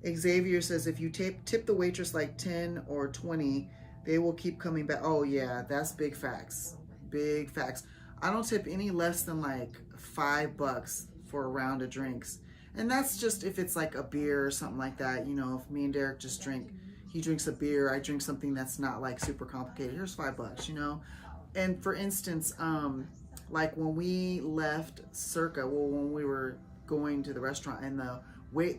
Xavier says, if you tip the waitress like 10 or 20, they will keep coming back. Oh yeah, that's big facts. Big facts. I don't tip any less than like $5 for a round of drinks. And that's just if it's like a beer or something like that. You know, if me and Derek just drink, he drinks a beer, I drink something that's not like super complicated. Here's $5, you know? And for instance, like when we left Circa, well, when we were going to the restaurant and the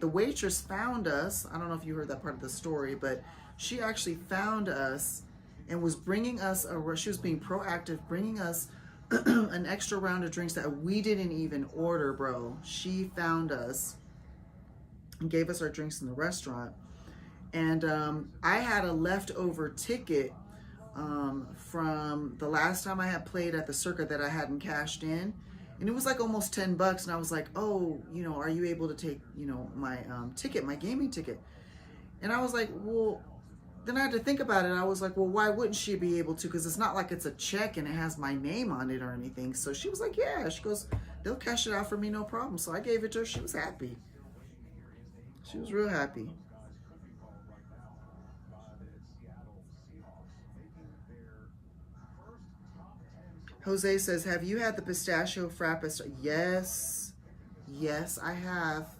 waitress found us. I don't know if you heard that part of the story, but she actually found us and was bringing us, she was being proactive, bringing us an extra round of drinks that we didn't even order, bro. She found us and gave us our drinks in the restaurant. And I had a leftover ticket from the last time I had played at the Circa that I hadn't cashed in. And it was like almost $10. And I was like, oh, you know, are you able to take, you know, my ticket, my gaming ticket? And I was like, well, then I had to think about it. I was like, well, why wouldn't she be able to? Because it's not like it's a check and it has my name on it or anything. So she was like, yeah. She goes, they'll cash it out for me, no problem. So I gave it to her. She was happy. She was real happy. Jose says, have you had the pistachio frappuccino? Yes. Yes, I have.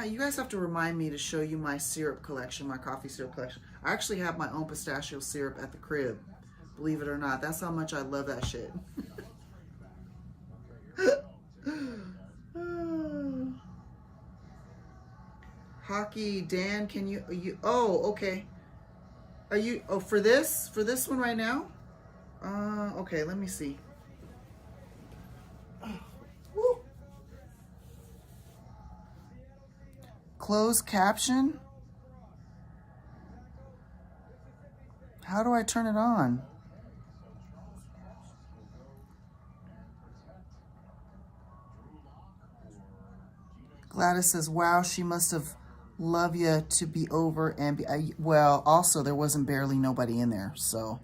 You guys have to remind me to show you my syrup collection, my coffee syrup collection. I actually have my own pistachio syrup at the crib. Believe it or not. That's how much I love that shit. Hockey, Dan, can you, oh, okay. Are you, oh, for this one right now? Okay, let me see. Woo. Closed caption? How do I turn it on? Gladys says, wow, she must have loved you to be over and be, well, also there wasn't barely nobody in there. So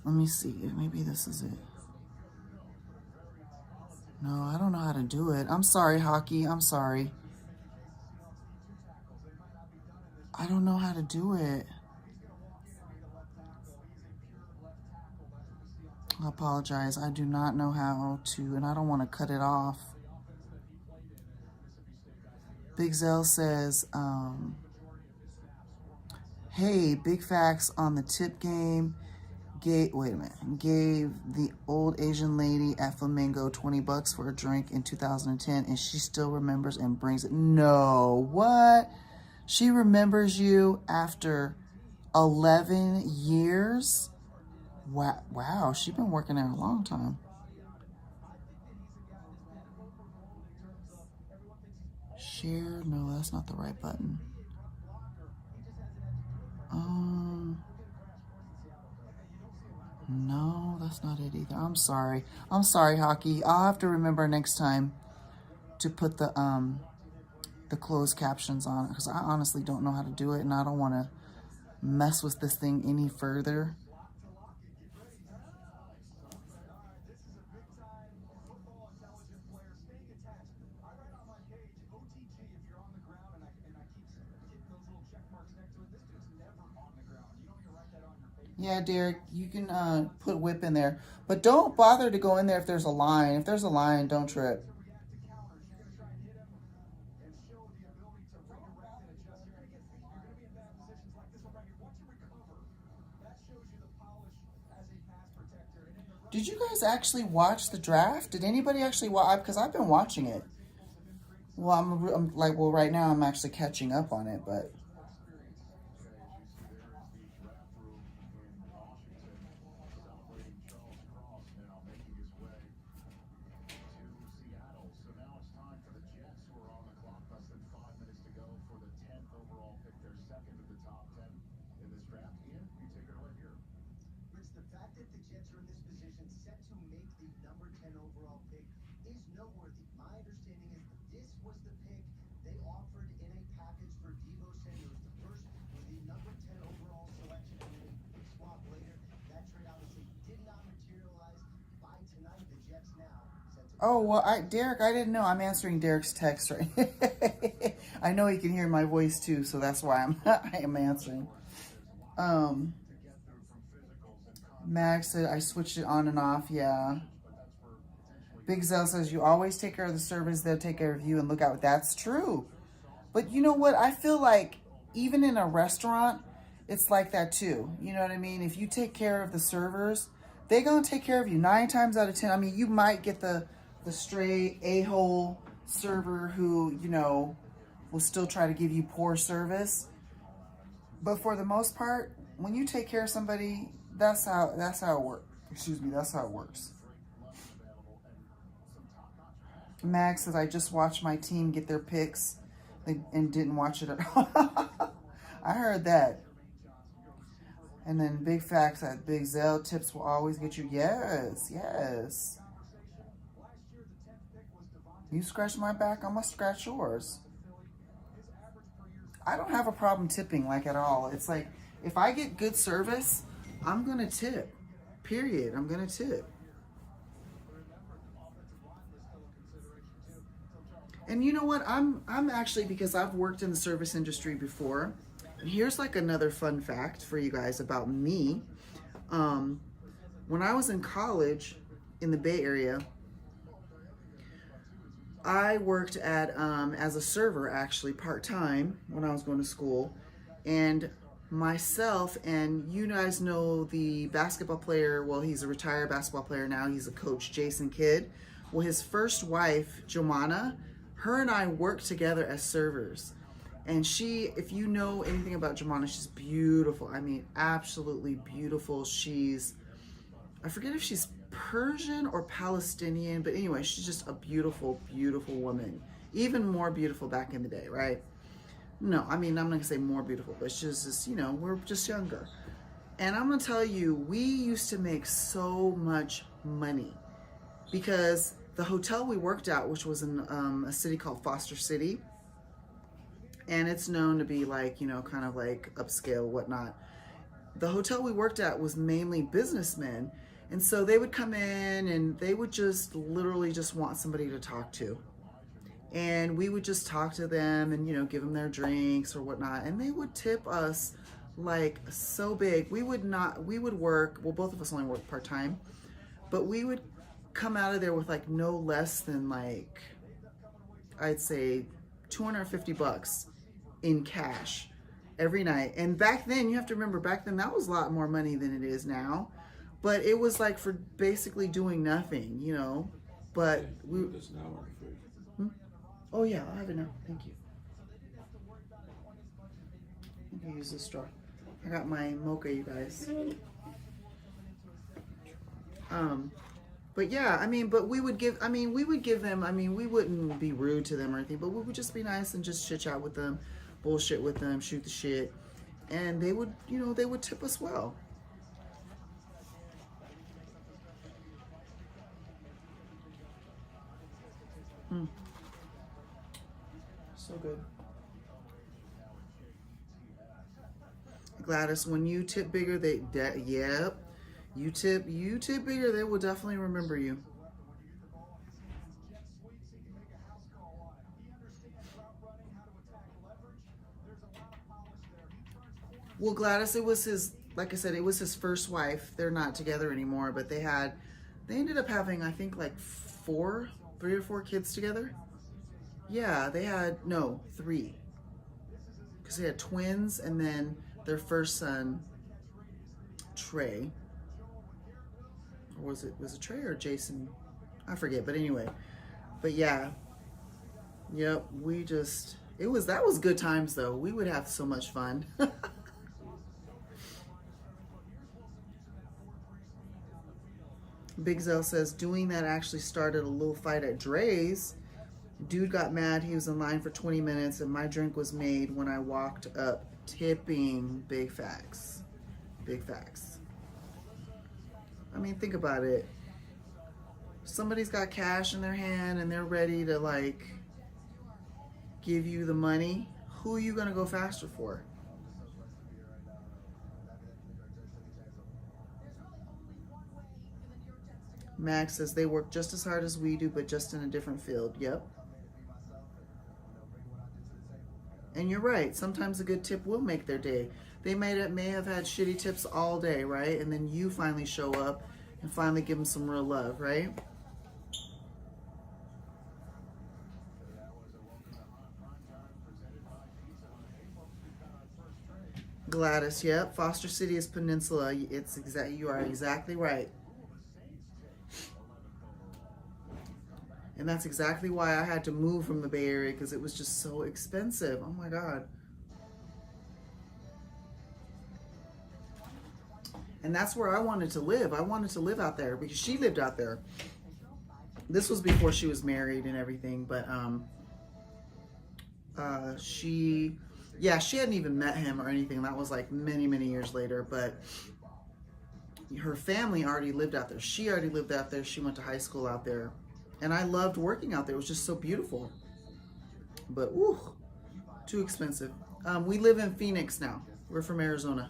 let me see, maybe this is it. No, I don't know how to do it. I'm sorry, Hockey, I'm sorry. I don't know how to do it. I apologize. I do not know how to, and I don't want to cut it off. Big Zell says, hey, big facts on the tip game. Gave the old Asian lady at Flamingo $20 for a drink in 2010, and she still remembers and brings it. No, what? She remembers you after 11 years? Wow, she's been working there a long time. Share? No, that's not the right button. No, that's not it either. I'm sorry. I'm sorry, Hockey. I'll have to remember next time to put the closed captions on, because I honestly don't know how to do it, and I don't want to mess with this thing any further. Yeah, Derek, you can put whip in there. But don't bother to go in there if there's a line. If there's a line, don't trip. Did you guys actually watch the draft? Did anybody actually watch? Because I've been watching it. Well, I'm like, well, right now I'm actually catching up on it, but... Oh, well, Derek, I didn't know. I'm answering Derek's text right. I know he can hear my voice too, so that's why I am answering. Max said I switched it on and off. Yeah. Big Zell says you always take care of the servers, they'll take care of you and look out. That's true. But you know what? I feel like even in a restaurant, it's like that too. You know what I mean? If you take care of the servers, they're going to take care of you 9 times out of 10. I mean, you might get the straight a-hole server who, you know, will still try to give you poor service. But for the most part, when you take care of somebody, that's how it works. Excuse me, that's how it works. Max says, I just watched my team get their picks and didn't watch it at all. I heard that. And then big facts that Big Zell tips will always get you. Yes, yes. You scratch my back, I'm going to scratch yours. I don't have a problem tipping, like, at all. It's like, if I get good service, I'm going to tip. Period. I'm going to tip. And you know what? I'm actually, because I've worked in the service industry before, and here's like another fun fact for you guys about me. When I was in college in the Bay Area, I worked at as a server, actually, part-time when I was going to school. And myself, and you guys know the basketball player, well, he's a retired basketball player now, he's a coach, Jason Kidd. Well, his first wife, Jomana, her and I worked together as servers. And she, if you know anything about Jomana, she's beautiful. I mean, absolutely beautiful. She's, I forget if she's Persian or Palestinian, but anyway, she's just a beautiful, beautiful woman. Even more beautiful back in the day, right? No, I mean, I'm not gonna say more beautiful, but she's just, you know, we're just younger. And I'm gonna tell you, we used to make so much money because the hotel we worked at, which was in a city called Foster City, and it's known to be like, you know, kind of like upscale, whatnot. The hotel we worked at was mainly businessmen. And so they would come in and they would just literally just want somebody to talk to. And we would just talk to them and, you know, give them their drinks or whatnot. And they would tip us like so big. We would work, well, both of us only worked part-time. but we would come out of there with like no less than like, I'd say $250 in cash every night. And back then, you have to remember, back then that was a lot more money than it is now. But it was like for basically doing nothing, you know. But we. Oh yeah, I'll have it now. Thank you. I can use this straw. I got my mocha, you guys. But yeah, I mean, but we would give them, we wouldn't be rude to them or anything, but we would just be nice and just chit chat with them, bullshit with them, shoot the shit. And they would, you know, they would tip us well. So good. Gladys, when you tip bigger, yep. You tip bigger, they will definitely remember you. Well, Gladys, it was his, like I said, it was his first wife. They're not together anymore, but they ended up having, I think, like 3 or 4 kids together. Yeah, they had, no, 3. Because they had twins, and then their first son, Trey. Or was it Trey or Jason? I forget, but anyway. But yeah. Yep, that was good times though. We would have so much fun. Big Zell says, doing that actually started a little fight at Dre's. Dude got mad. He was in line for 20 minutes and my drink was made when I walked up. Tipping. Big facts. Big facts. I mean, think about it. Somebody's got cash in their hand and they're ready to like give you the money. Who are you going to go faster for? Max says they work just as hard as we do, but just in a different field. Yep. And you're right. Sometimes a good tip will make their day. They may have had shitty tips all day, right? And then you finally show up and finally give them some real love, right? Gladys, yep. Foster City is Peninsula. You are exactly right. And that's exactly why I had to move from the Bay Area, because it was just so expensive. Oh my God. And that's where I wanted to live. I wanted to live out there because she lived out there. This was before she was married and everything, but she hadn't even met him or anything. That was like many, many years later, but her family already lived out there. She already lived out there. She went to high school out there. And I loved working out there. It was just so beautiful. But, ooh, too expensive. We live in Phoenix now. We're from Arizona.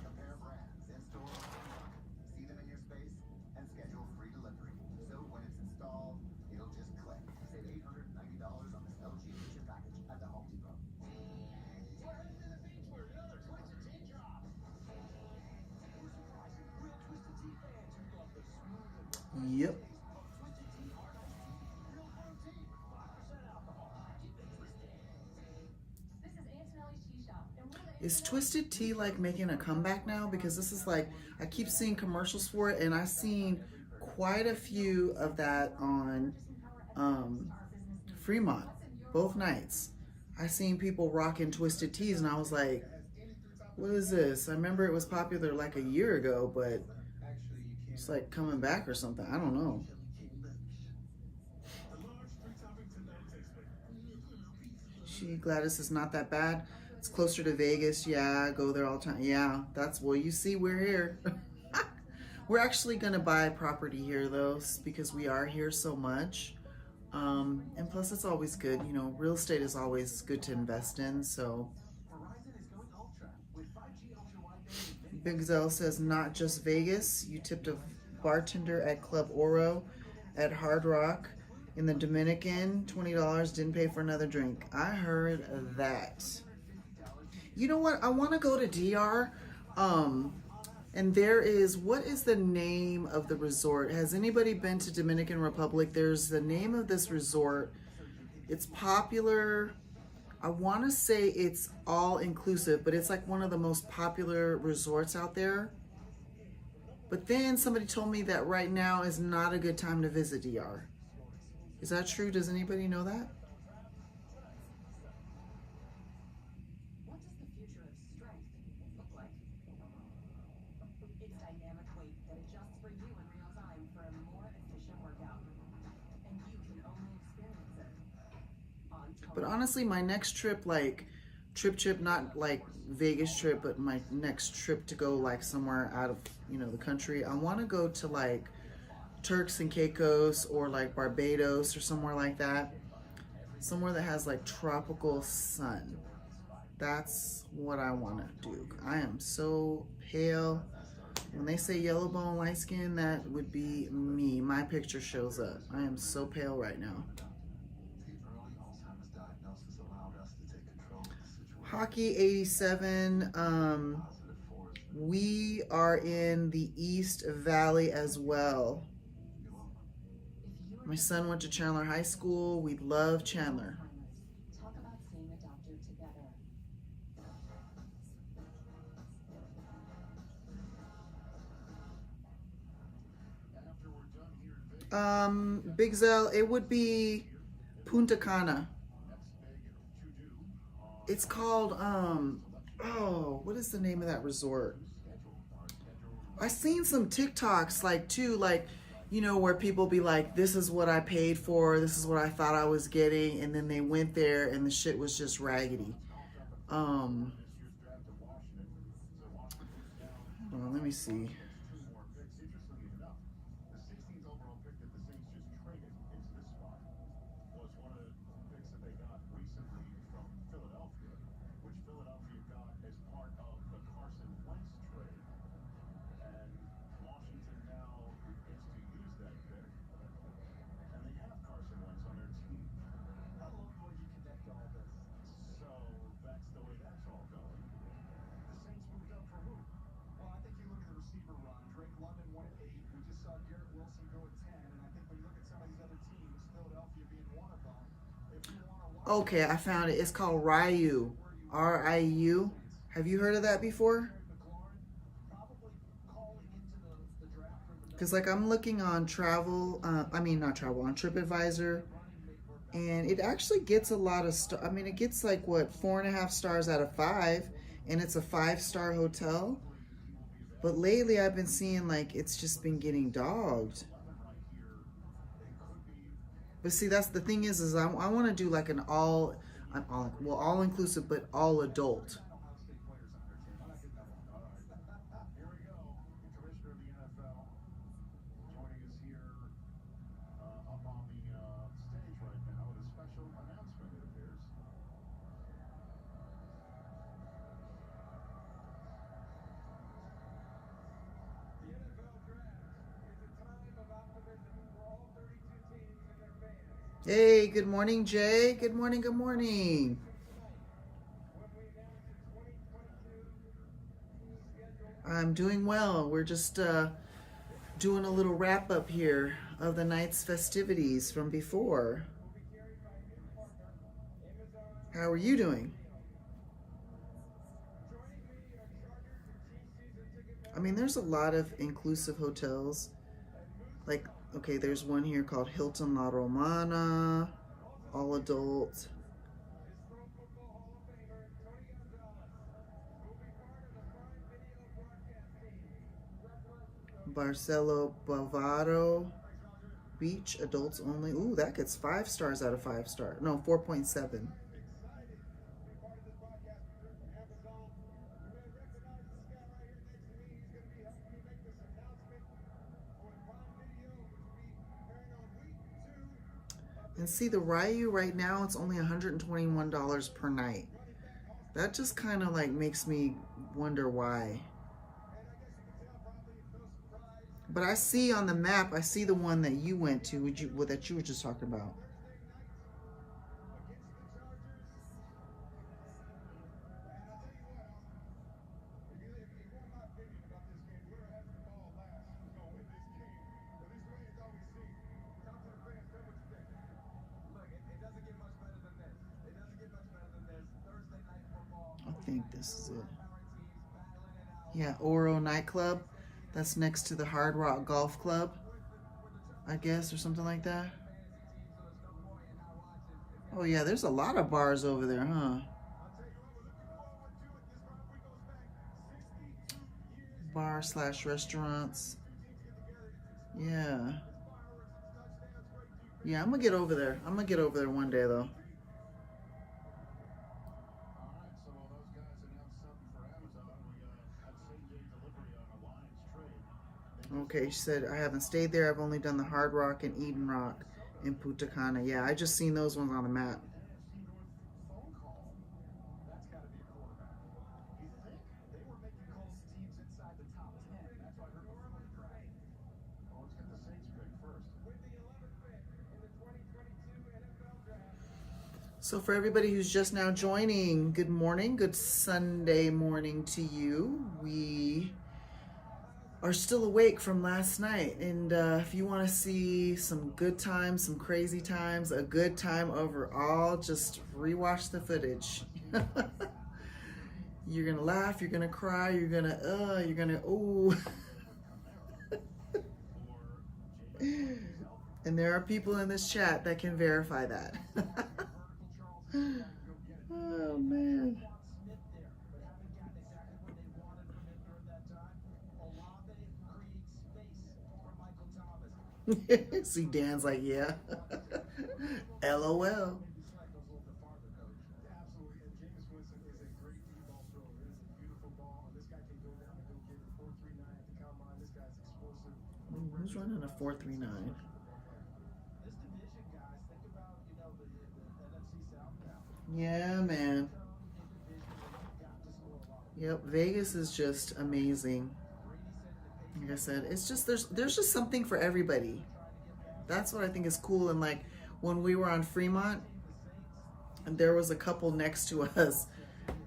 Yep. Is Twisted Tea like making a comeback now? Because this is like, I keep seeing commercials for it and I've seen quite a few of that on Fremont, both nights. I seen people rocking Twisted Teas and I was like, what is this? I remember it was popular like a year ago, but it's like coming back or something. I don't know. Gladys is not that bad. It's closer to Vegas. Yeah, I go there all the time. Yeah, well, you see, we're here. We're actually going to buy property here, though, because we are here so much. And plus, it's always good. You know, real estate is always good to invest in, so. Big Zell says, not just Vegas. You tipped a bartender at Club Oro at Hard Rock in the Dominican, $20, didn't pay for another drink. I heard that. You know what? I want to go to DR And there is, what is the name of the resort? Has anybody been to Dominican Republic? There's the name of this resort. It's popular. I want to say it's all inclusive, but it's like one of the most popular resorts out there. But then somebody told me that right now is not a good time to visit DR. Is that true? Does anybody know that? What does the future of strength look like? It's dynamic weight that adjusts for you in real time for a more efficient workout. And you can only experience it on But honestly, my next trip, like trip, not like Vegas trip, but my next trip to go like somewhere out of, you know, the country, I want to go to like Turks and Caicos or like Barbados or somewhere like that. Somewhere that has like tropical sun. That's what I want to do. I am so pale. When they say yellow bone, light skin, that would be me. My picture shows up. I am so pale right now. Hockey 87. We are in the East Valley as well. My son went to Chandler High School. We love Chandler. talk about seeing a doctor together. Big Zell, it would be Punta Cana. It's called, oh, what is the name of that resort? I seen some TikToks like too, like, you know, where people be like, this is what I paid for, this is what I thought I was getting, and then they went there and the shit was just raggedy. Hold on, let me see. Okay, I found it. It's called Ryu. R-I-U. Have you heard of that before? Because like I'm looking on travel, on TripAdvisor, and it actually gets a lot of I mean, it gets like what, 4.5 stars out of 5, and it's a 5-star hotel. But lately I've been seeing like it's just been getting dogged. But see, that's the thing is I want to do like an all inclusive, but all adult. Hey, good morning, Jay. Good morning, good morning. I'm doing well. We're just doing a little wrap up here of the night's festivities from before. How are you doing? I mean, there's a lot of inclusive hotels. Like, okay, there's one here called Hilton La Romana, all adult. Barcelo Bavaro Beach, adults only. Ooh, that gets 5 stars out of 5 stars. No, 4.7. And see, the Ryu right now, it's only $121 per night. That just kind of like makes me wonder why. But I see on the map, I see the one that you went to, that you were just talking about. This is it. Yeah, Oro nightclub. That's next to the Hard Rock Golf Club, I guess, or something like that. Oh yeah, there's a lot of bars over there, huh? Bar/restaurants. Yeah. Yeah, I'm gonna get over there. I'm gonna get over there one day though. Okay, she said, I haven't stayed there. I've only done the Hard Rock and Eden Rock in Punta Cana. Yeah, I just seen those ones on the map. So for everybody who's just now joining, good morning, good Sunday morning to you. We are still awake from last night, and if you want to see some good times, some crazy times, a good time overall, just rewatch the footage. You're gonna laugh, you're gonna cry, you're gonna ooh. And there are people in this chat that can verify that. Oh man. See, Dan's like, yeah. LOL. Who's running a 4.39? Yeah, man. Yep, Vegas is just amazing. Like I said, it's just there's just something for everybody. That's what I think is cool. And like when we were on Fremont, and there was a couple next to us,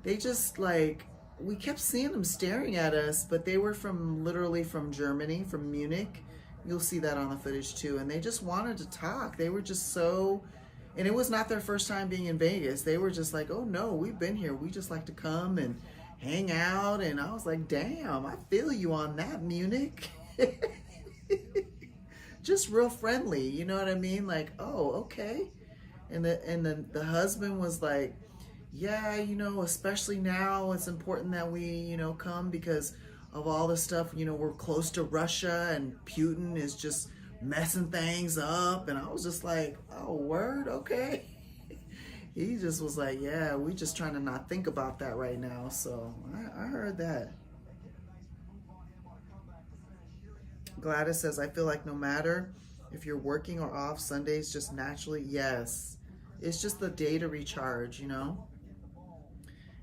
they just like, we kept seeing them staring at us, but they were literally from Germany, from Munich. You'll see that on the footage too. And they just wanted to talk. They were just so, and it was not their first time being in Vegas. They were just like, oh no, we've been here. We just like to come and hang out. And I was like, damn, I feel you on that, Munich. Just real friendly, you know what I mean? Like, oh, okay. And the husband was like, yeah, you know, especially now it's important that we, you know, come because of all the stuff, you know, we're close to Russia and Putin is just messing things up. And I was just like, oh, word, okay. He just was like, yeah, we just trying to not think about that right now. So I heard that. Gladys says, I feel like no matter if you're working or off, Sundays just naturally, yes. It's just the day to recharge, you know?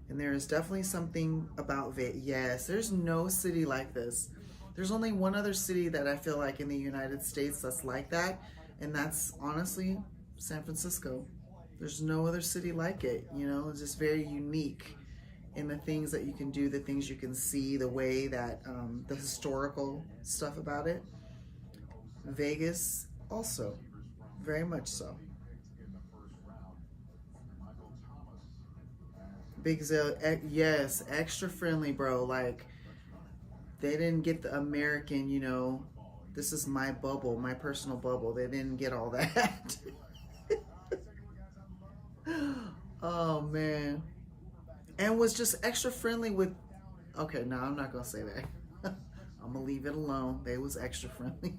And there is definitely something about Vegas. Yes, there's no city like this. There's only one other city that I feel like in the United States that's like that, and that's honestly San Francisco. There's no other city like it, you know? It's just very unique in the things that you can do, the things you can see, the way that, the historical stuff about it. Vegas also, very much so. Big Zell, yes, extra friendly, bro. Like, they didn't get the American, you know, this is my bubble, my personal bubble. They didn't get all that. Oh, man. And was just extra friendly with, okay, no, I'm not going to say that. I'm going to leave it alone. They was extra friendly.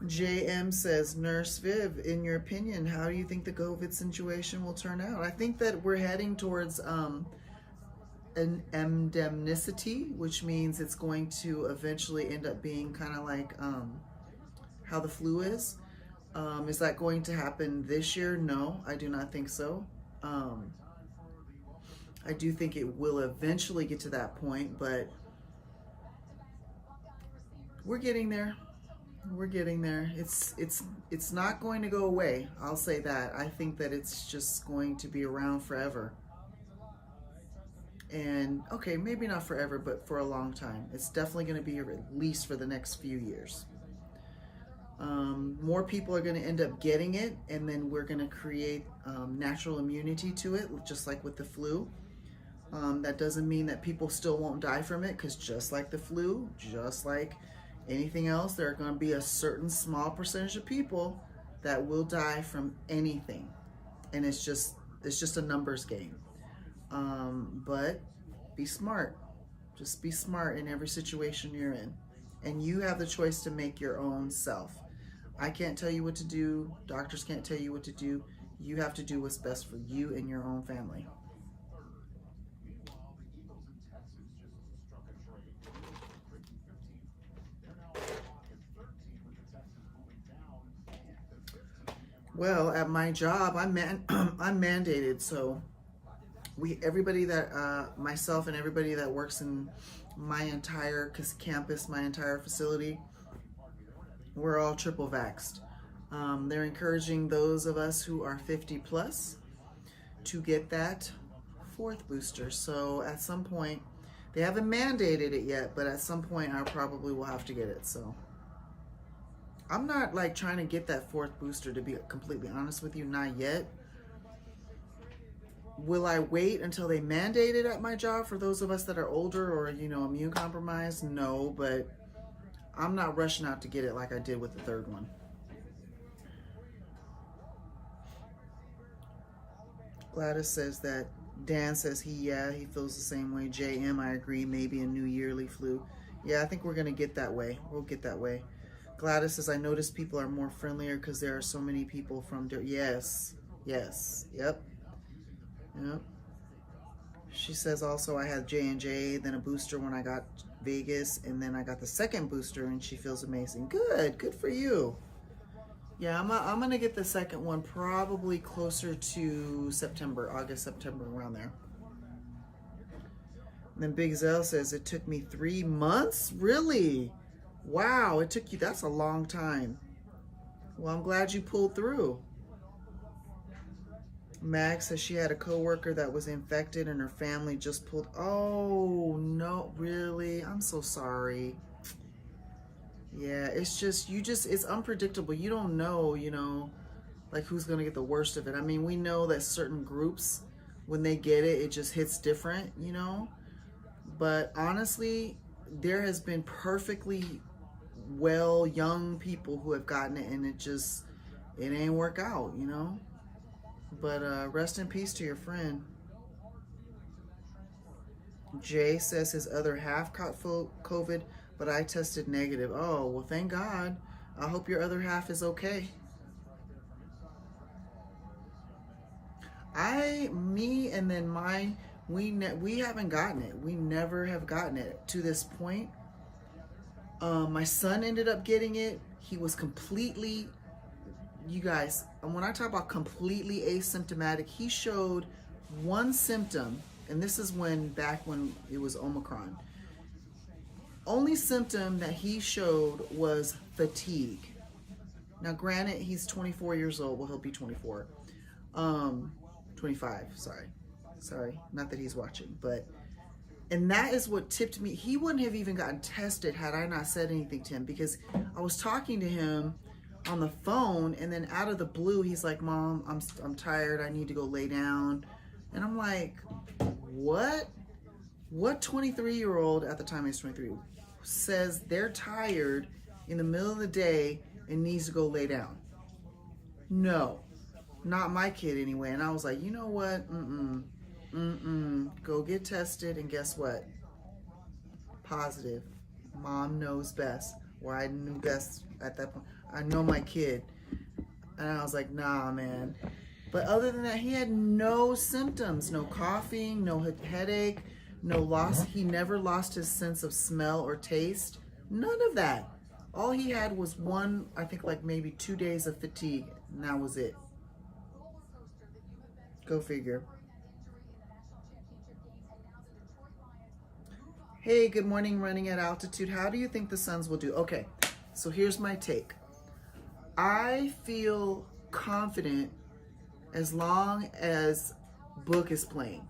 JM says, NurseViv, in your opinion, how do you think the COVID situation will turn out? I think that we're heading towards an endemicity, which means it's going to eventually end up being kind of like how the flu is. Is that going to happen this year? No, I do not think so. I do think it will eventually get to that point, but we're getting there. We're getting there. It's not going to go away. I'll say that. I think that it's just going to be around forever. And okay, maybe not forever, but for a long time. It's definitely going to be at least for the next few years. More people are going to end up getting it, and then we're going to create natural immunity to it, just like with the flu. That doesn't mean that people still won't die from it, because just like the flu, just like anything else, there are going to be a certain small percentage of people that will die from anything, and it's just a numbers game. But be smart. Just be smart in every situation you're in, and you have the choice to make your own self. I can't tell you what to do. Doctors can't tell you what to do. You have to do what's best for you and your own family. Well, at my job, I'm mandated, so everybody that myself and everybody that works in my entire campus, my entire facility, we're all triple vaxxed. They're encouraging those of us who are 50 plus to get that 4th booster. So at some point, they haven't mandated it yet, but at some point I probably will have to get it. So I'm not like trying to get that 4th booster, to be completely honest with you, not yet. Will I wait until they mandate it at my job for those of us that are older or, immune compromised? No, but I'm not rushing out to get it like I did with the 3rd one. Gladys says that Dan says he feels the same way. JM, I agree, maybe a new yearly flu. Yeah, I think we're going to get that way. We'll get that way. Gladys says, I notice people are more friendlier because there are so many people from... Yes. Yep. She says also, I had J&J, then a booster when I got Vegas, and then I got the 2nd booster, and she feels amazing. Good for you. Yeah, I'm gonna get the 2nd one probably closer to August, September, around there. And then Big Zell says, it took me 3 months? Really? Wow, it took you, that's a long time. Well, I'm glad you pulled through. Mag says she had a coworker that was infected and her family just pulled. Oh, no, really? I'm so sorry. Yeah, it's unpredictable. You don't know, like who's going to get the worst of it. I mean, we know that certain groups, when they get it, it just hits different, But honestly, there has been perfectly well young people who have gotten it, and it ain't work out, But rest in peace to your friend. Jay says his other half caught COVID, but I tested negative. Oh, well, thank God. I hope your other half is okay. Me and then mine, we haven't gotten it. We never have gotten it to this point. My son ended up getting it. He was completely... You guys, when I talk about completely asymptomatic, he showed one symptom, and this is back when it was Omicron. Only symptom that he showed was fatigue. Now, granted, he's 24 years old. Well, he'll be 24. 25, sorry. Not that he's watching, but... And that is what tipped me. He wouldn't have even gotten tested had I not said anything to him, because I was talking to him on the phone, and then out of the blue, he's like, Mom, I'm tired. I need to go lay down. And I'm like, what? What 23-year-old, at the time he was 23, says they're tired in the middle of the day and needs to go lay down? No, not my kid anyway. And I was like, you know what? Go get tested, and guess what? Positive. Mom knows best. Or I knew best at that point. I know my kid. And I was like, nah, man. But other than that, he had no symptoms. No coughing, no headache, no loss. He never lost his sense of smell or taste. None of that. All he had was I think like maybe 2 days of fatigue. And that was it. Go figure. Hey, good morning, running at altitude. How do you think the Suns will do? Okay, so here's my take. I feel confident as long as Book is playing.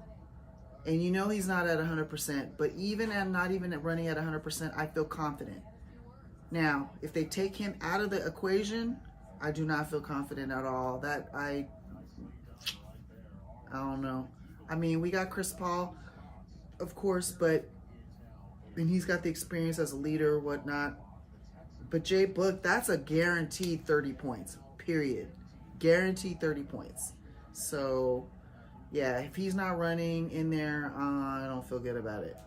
And he's not at 100%, but even at not even running at 100%, I feel confident. Now, if they take him out of the equation, I do not feel confident at all. I don't know. I mean, we got Chris Paul, of course, and he's got the experience as a leader, whatnot. But Jay Book, that's a guaranteed 30 points, period. Guaranteed 30 points. So, yeah, if he's not running in there, I don't feel good about it.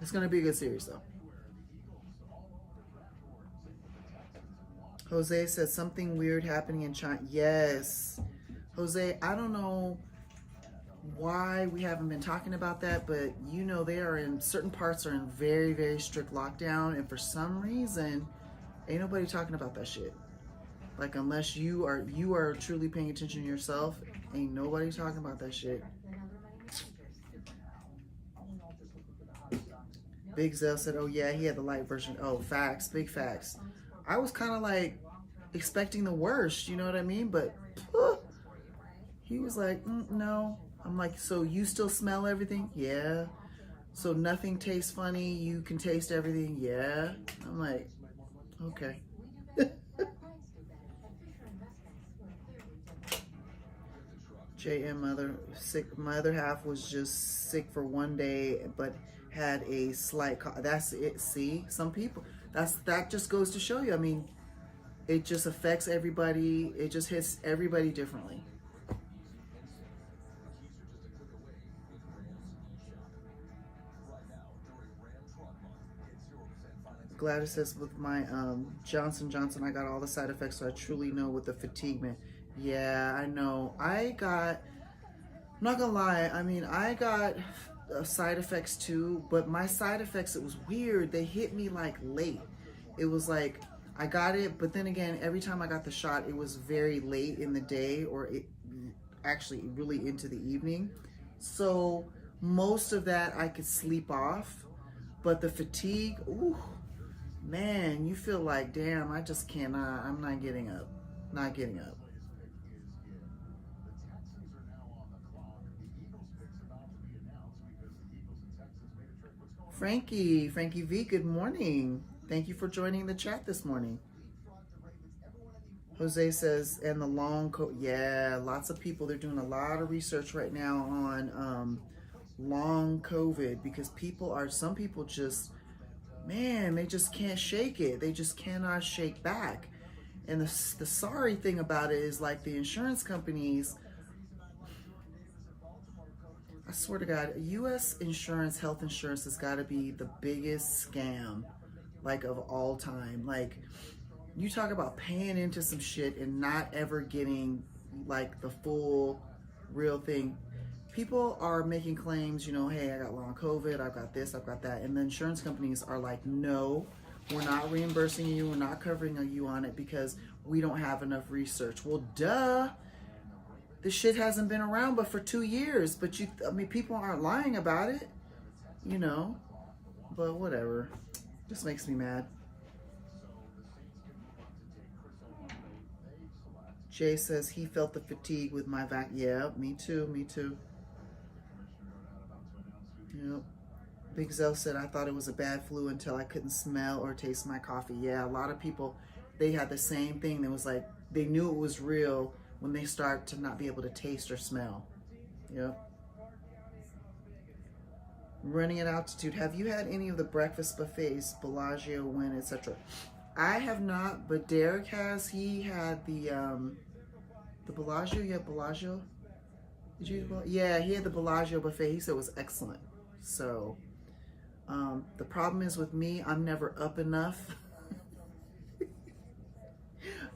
It's going to be a good series, though. Jose said something weird happening in China. Yes. Jose, I don't know why we haven't been talking about that, but you know they are in certain parts are in very, very strict lockdown, and for some reason ain't nobody talking about that shit. Like, unless you are truly paying attention to yourself, ain't nobody talking about that shit. Big Zell said, oh yeah, he had the light version. Oh, facts, big facts. I was kind of like expecting the worst, you know what I mean? But he was like, no. I'm like, so you still smell everything? Yeah. So nothing tastes funny. You can taste everything? Yeah. I'm like, okay. JM mother sick. My other half was just sick for one day, but had a slight cough. That's it. See, some people. That just goes to show you. I mean, it just affects everybody. It just hits everybody differently. Gladys says, with my Johnson & Johnson, I got all the side effects, so I truly know what the fatigue meant. Yeah, I know. I'm not gonna lie, I mean, I got side effects too, but my side effects, it was weird. They hit me like late. It was like, I got it, but then again, every time I got the shot, it was very late in the day, or it actually really into the evening. So most of that I could sleep off, but the fatigue, ooh, man, you feel like, damn, I just cannot, I'm not getting up. Not getting up. Frankie V, good morning. Thank you for joining the chat this morning. Jose says, and the long coat, yeah, lots of people, they're doing a lot of research right now on long COVID, because some people just, man, they just can't shake it. They just cannot shake back. And the sorry thing about it is, like, the insurance companies, I swear to God, U.S. insurance, health insurance has got to be the biggest scam, like, of all time. Like, you talk about paying into some shit and not ever getting, like, the full real thing. People are making claims, you know, hey, I got long COVID, I've got this, I've got that. And the insurance companies are like, no, we're not reimbursing you, we're not covering you on it because we don't have enough research. Well, duh. This shit hasn't been around but for 2 years. But people aren't lying about it, you know. But whatever. Just makes me mad. Jay says he felt the fatigue with my vac. Yeah, me too. Yep. Big Zell said, I thought it was a bad flu until I couldn't smell or taste my coffee. Yeah, a lot of people, they had the same thing. It was like, they knew it was real when they start to not be able to taste or smell. Yep. Running at altitude. Have you had any of the breakfast buffets, Bellagio, Wynn, etc.? I have not, but Derek has. He had the Bellagio. You had Bellagio? Did you? Yeah, he had the Bellagio buffet. He said it was excellent. So, the problem is with me, I'm never up enough.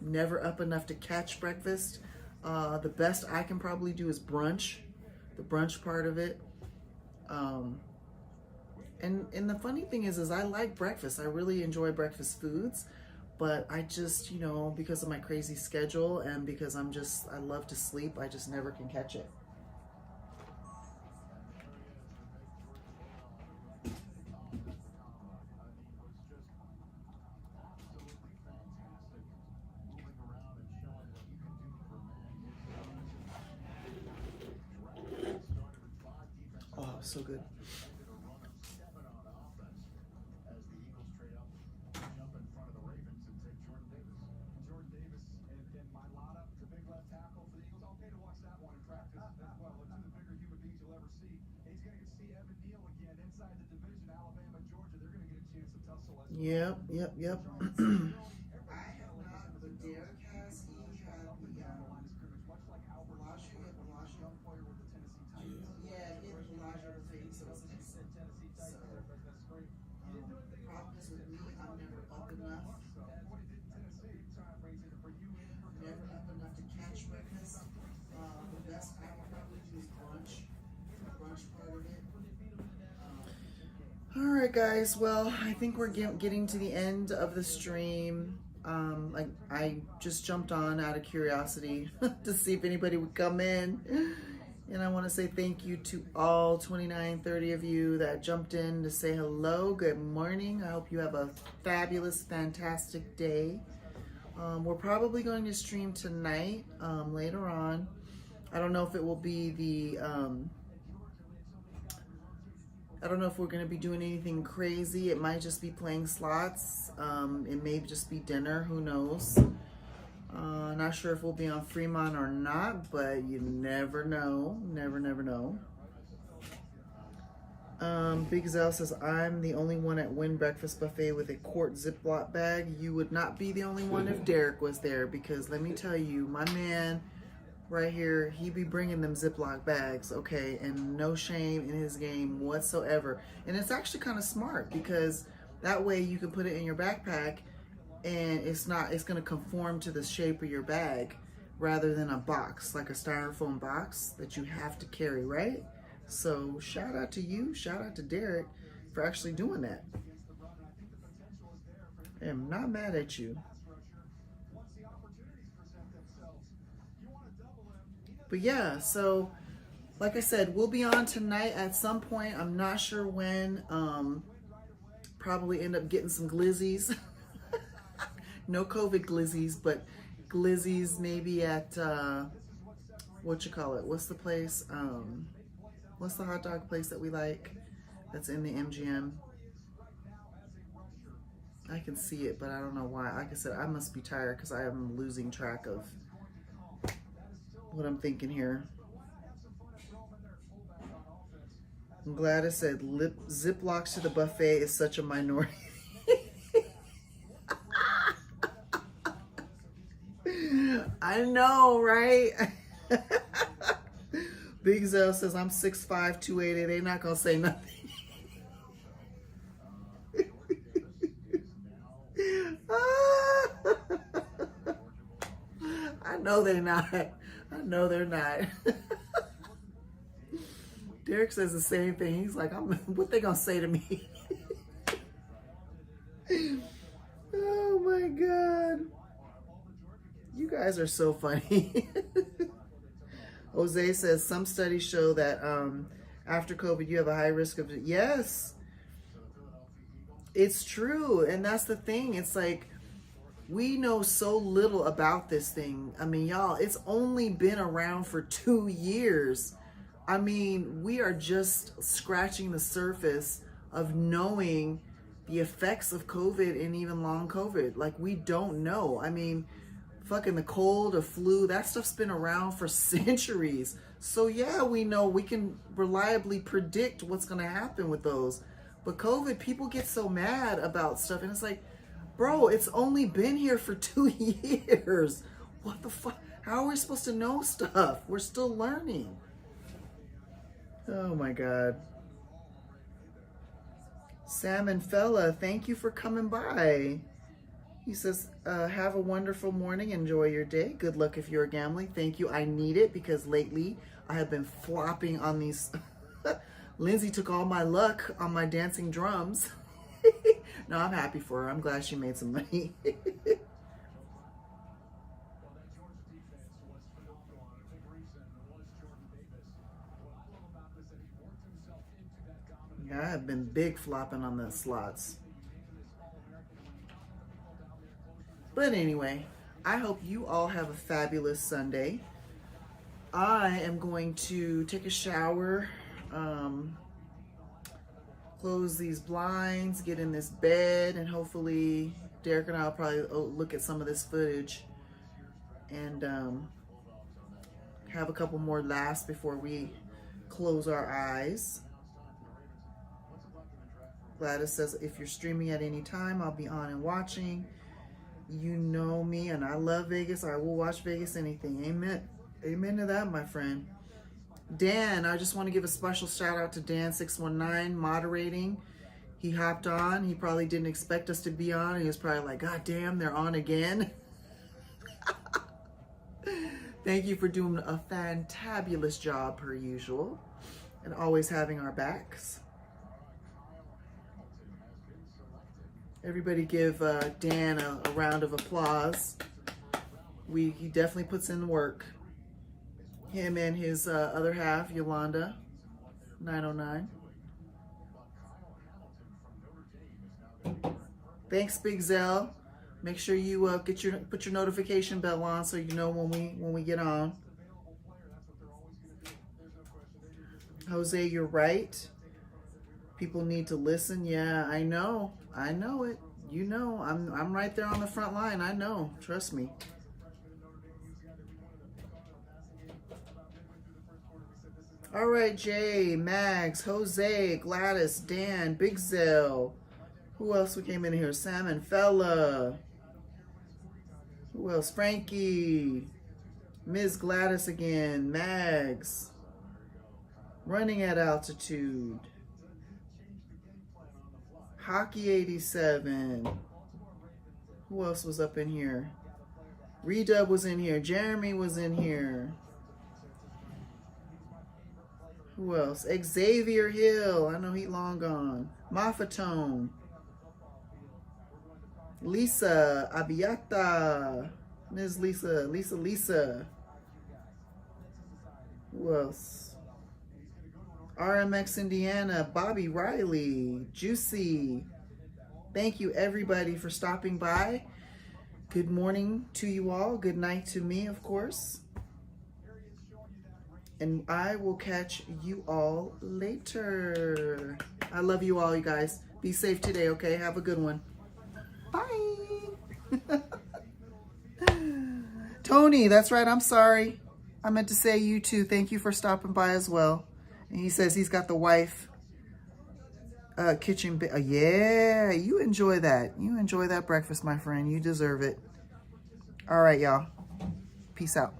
Never up enough to catch breakfast. The best I can probably do is brunch, the brunch part of it. And the funny thing is I like breakfast. I really enjoy breakfast foods, but I just, you know, because of my crazy schedule and because I love to sleep, I just never can catch it. Oh, so good. inside the division, Alabama, Georgia, they're going to get a chance to tussle as Yep. Derek has young player with the Tennessee Titans. Yeah, he had Elijah in the face, so it's nice. Tennessee Titans, that's great. He didn't do anything Problem is with me, I'm never up enough. and what he did in Tennessee, time brings it for you and for Never up enough to catch breakfast. The best I can probably do is brunch. The brunch part of it. All right, guys. Well, I think we're getting to the end of the stream. I just jumped on out of curiosity to see if anybody would come in. And I want to say thank you to all 29, 30 of you that jumped in to say hello. Good morning. I hope you have a fabulous, fantastic day. We're probably going to stream tonight, later on. I don't know if it will be the, I don't know if we're going to be doing anything crazy. It might just be playing slots. It may just be dinner. Who knows? Not sure if we'll be on Fremont or not, but you never know. Never know. Big Zell says, I'm the only one at Wynn Breakfast Buffet with a quart Ziploc bag. You would not be the only one if Derek was there, because let me tell you, my man right here, he be bringing them Ziploc bags, okay, and no shame in his game whatsoever. And it's actually kind of smart, because that way you can put it in your backpack and it's going to conform to the shape of your bag rather than a box, like a styrofoam box that you have to carry, right? So shout out to you, shout out to Derek for actually doing that. I am not mad at you. But yeah, so like I said, we'll be on tonight at some point. I'm not sure when. Probably end up getting some glizzies. No COVID glizzies, but glizzies maybe at what you call it? What's the place? What's the hot dog place that we like? That's in the MGM. I can see it, but I don't know why. Like I said, I must be tired because I am losing track of what I'm thinking here. I'm glad I said Ziplocs to the buffet is such a minority. I know, right? Big Zell says, I'm 6'5", 280. They're not going to say nothing. I know they're not. I know they're not. Derek says the same thing. He's like, what they going to say to me? Oh, my God. You guys are so funny. Jose says some studies show that after COVID you have a high risk of, yes, it's true. And that's the thing. It's like, we know so little about this thing. I mean, y'all, it's only been around for 2 years. I mean, we are just scratching the surface of knowing the effects of COVID and even long COVID. Like, we don't know. I mean, fucking the cold or flu, that stuff's been around for centuries. So yeah, we know, we can reliably predict what's going to happen with those. But COVID, people get so mad about stuff, and it's like, bro, it's only been here for 2 years. What the fuck? How are we supposed to know stuff? We're still learning. Oh my God. Salmon Fella, thank you for coming by. He says, have a wonderful morning. Enjoy your day. Good luck if you're gambling. Thank you. I need it because lately I have been flopping on these. Lindsay took all my luck on my dancing drums. No, I'm happy for her. I'm glad she made some money. Yeah, I've been big flopping on the slots. But anyway, I hope you all have a fabulous Sunday. I am going to take a shower, close these blinds, get in this bed, and hopefully Derek and I will probably look at some of this footage and have a couple more laughs before we close our eyes. Gladys says, if you're streaming at any time, I'll be on and watching. You know me, and I love Vegas. I will watch Vegas anything. Amen. Amen to that, my friend. Dan, I just want to give a special shout out to Dan619 moderating. He hopped on. He probably didn't expect us to be on. He was probably like, God damn, they're on again. Thank you for doing a fantabulous job per usual and always having our backs. Everybody give Dan a round of applause. He definitely puts in the work. Him and his other half, Yolanda, 909. Thanks, Big Zell. Make sure you put your notification bell on so you know when we get on. Jose, you're right. People need to listen. Yeah, I know it. You know, I'm right there on the front line. I know. Trust me. All right, Jay, Mags, Jose, Gladys, Dan, Big Zell. Who else we came in here? Salmon Fella. Who else? Frankie. Ms. Gladys again. Mags. Running at Altitude. Hockey 87. Who else was up in here? Redub was in here. Jeremy was in here. Who else? Xavier Hill. I know he long gone. Mafatone. Lisa Abiata. Ms. Lisa. Who else? RMX Indiana. Bobby Riley. Juicy. Thank you everybody for stopping by. Good morning to you all. Good night to me, of course. And I will catch you all later. I love you all, you guys. Be safe today, okay? Have a good one. Bye. Tony, that's right. I'm sorry. I meant to say you too. Thank you for stopping by as well. And he says he's got the wife kitchen. Yeah, you enjoy that. You enjoy that breakfast, my friend. You deserve it. All right, y'all. Peace out.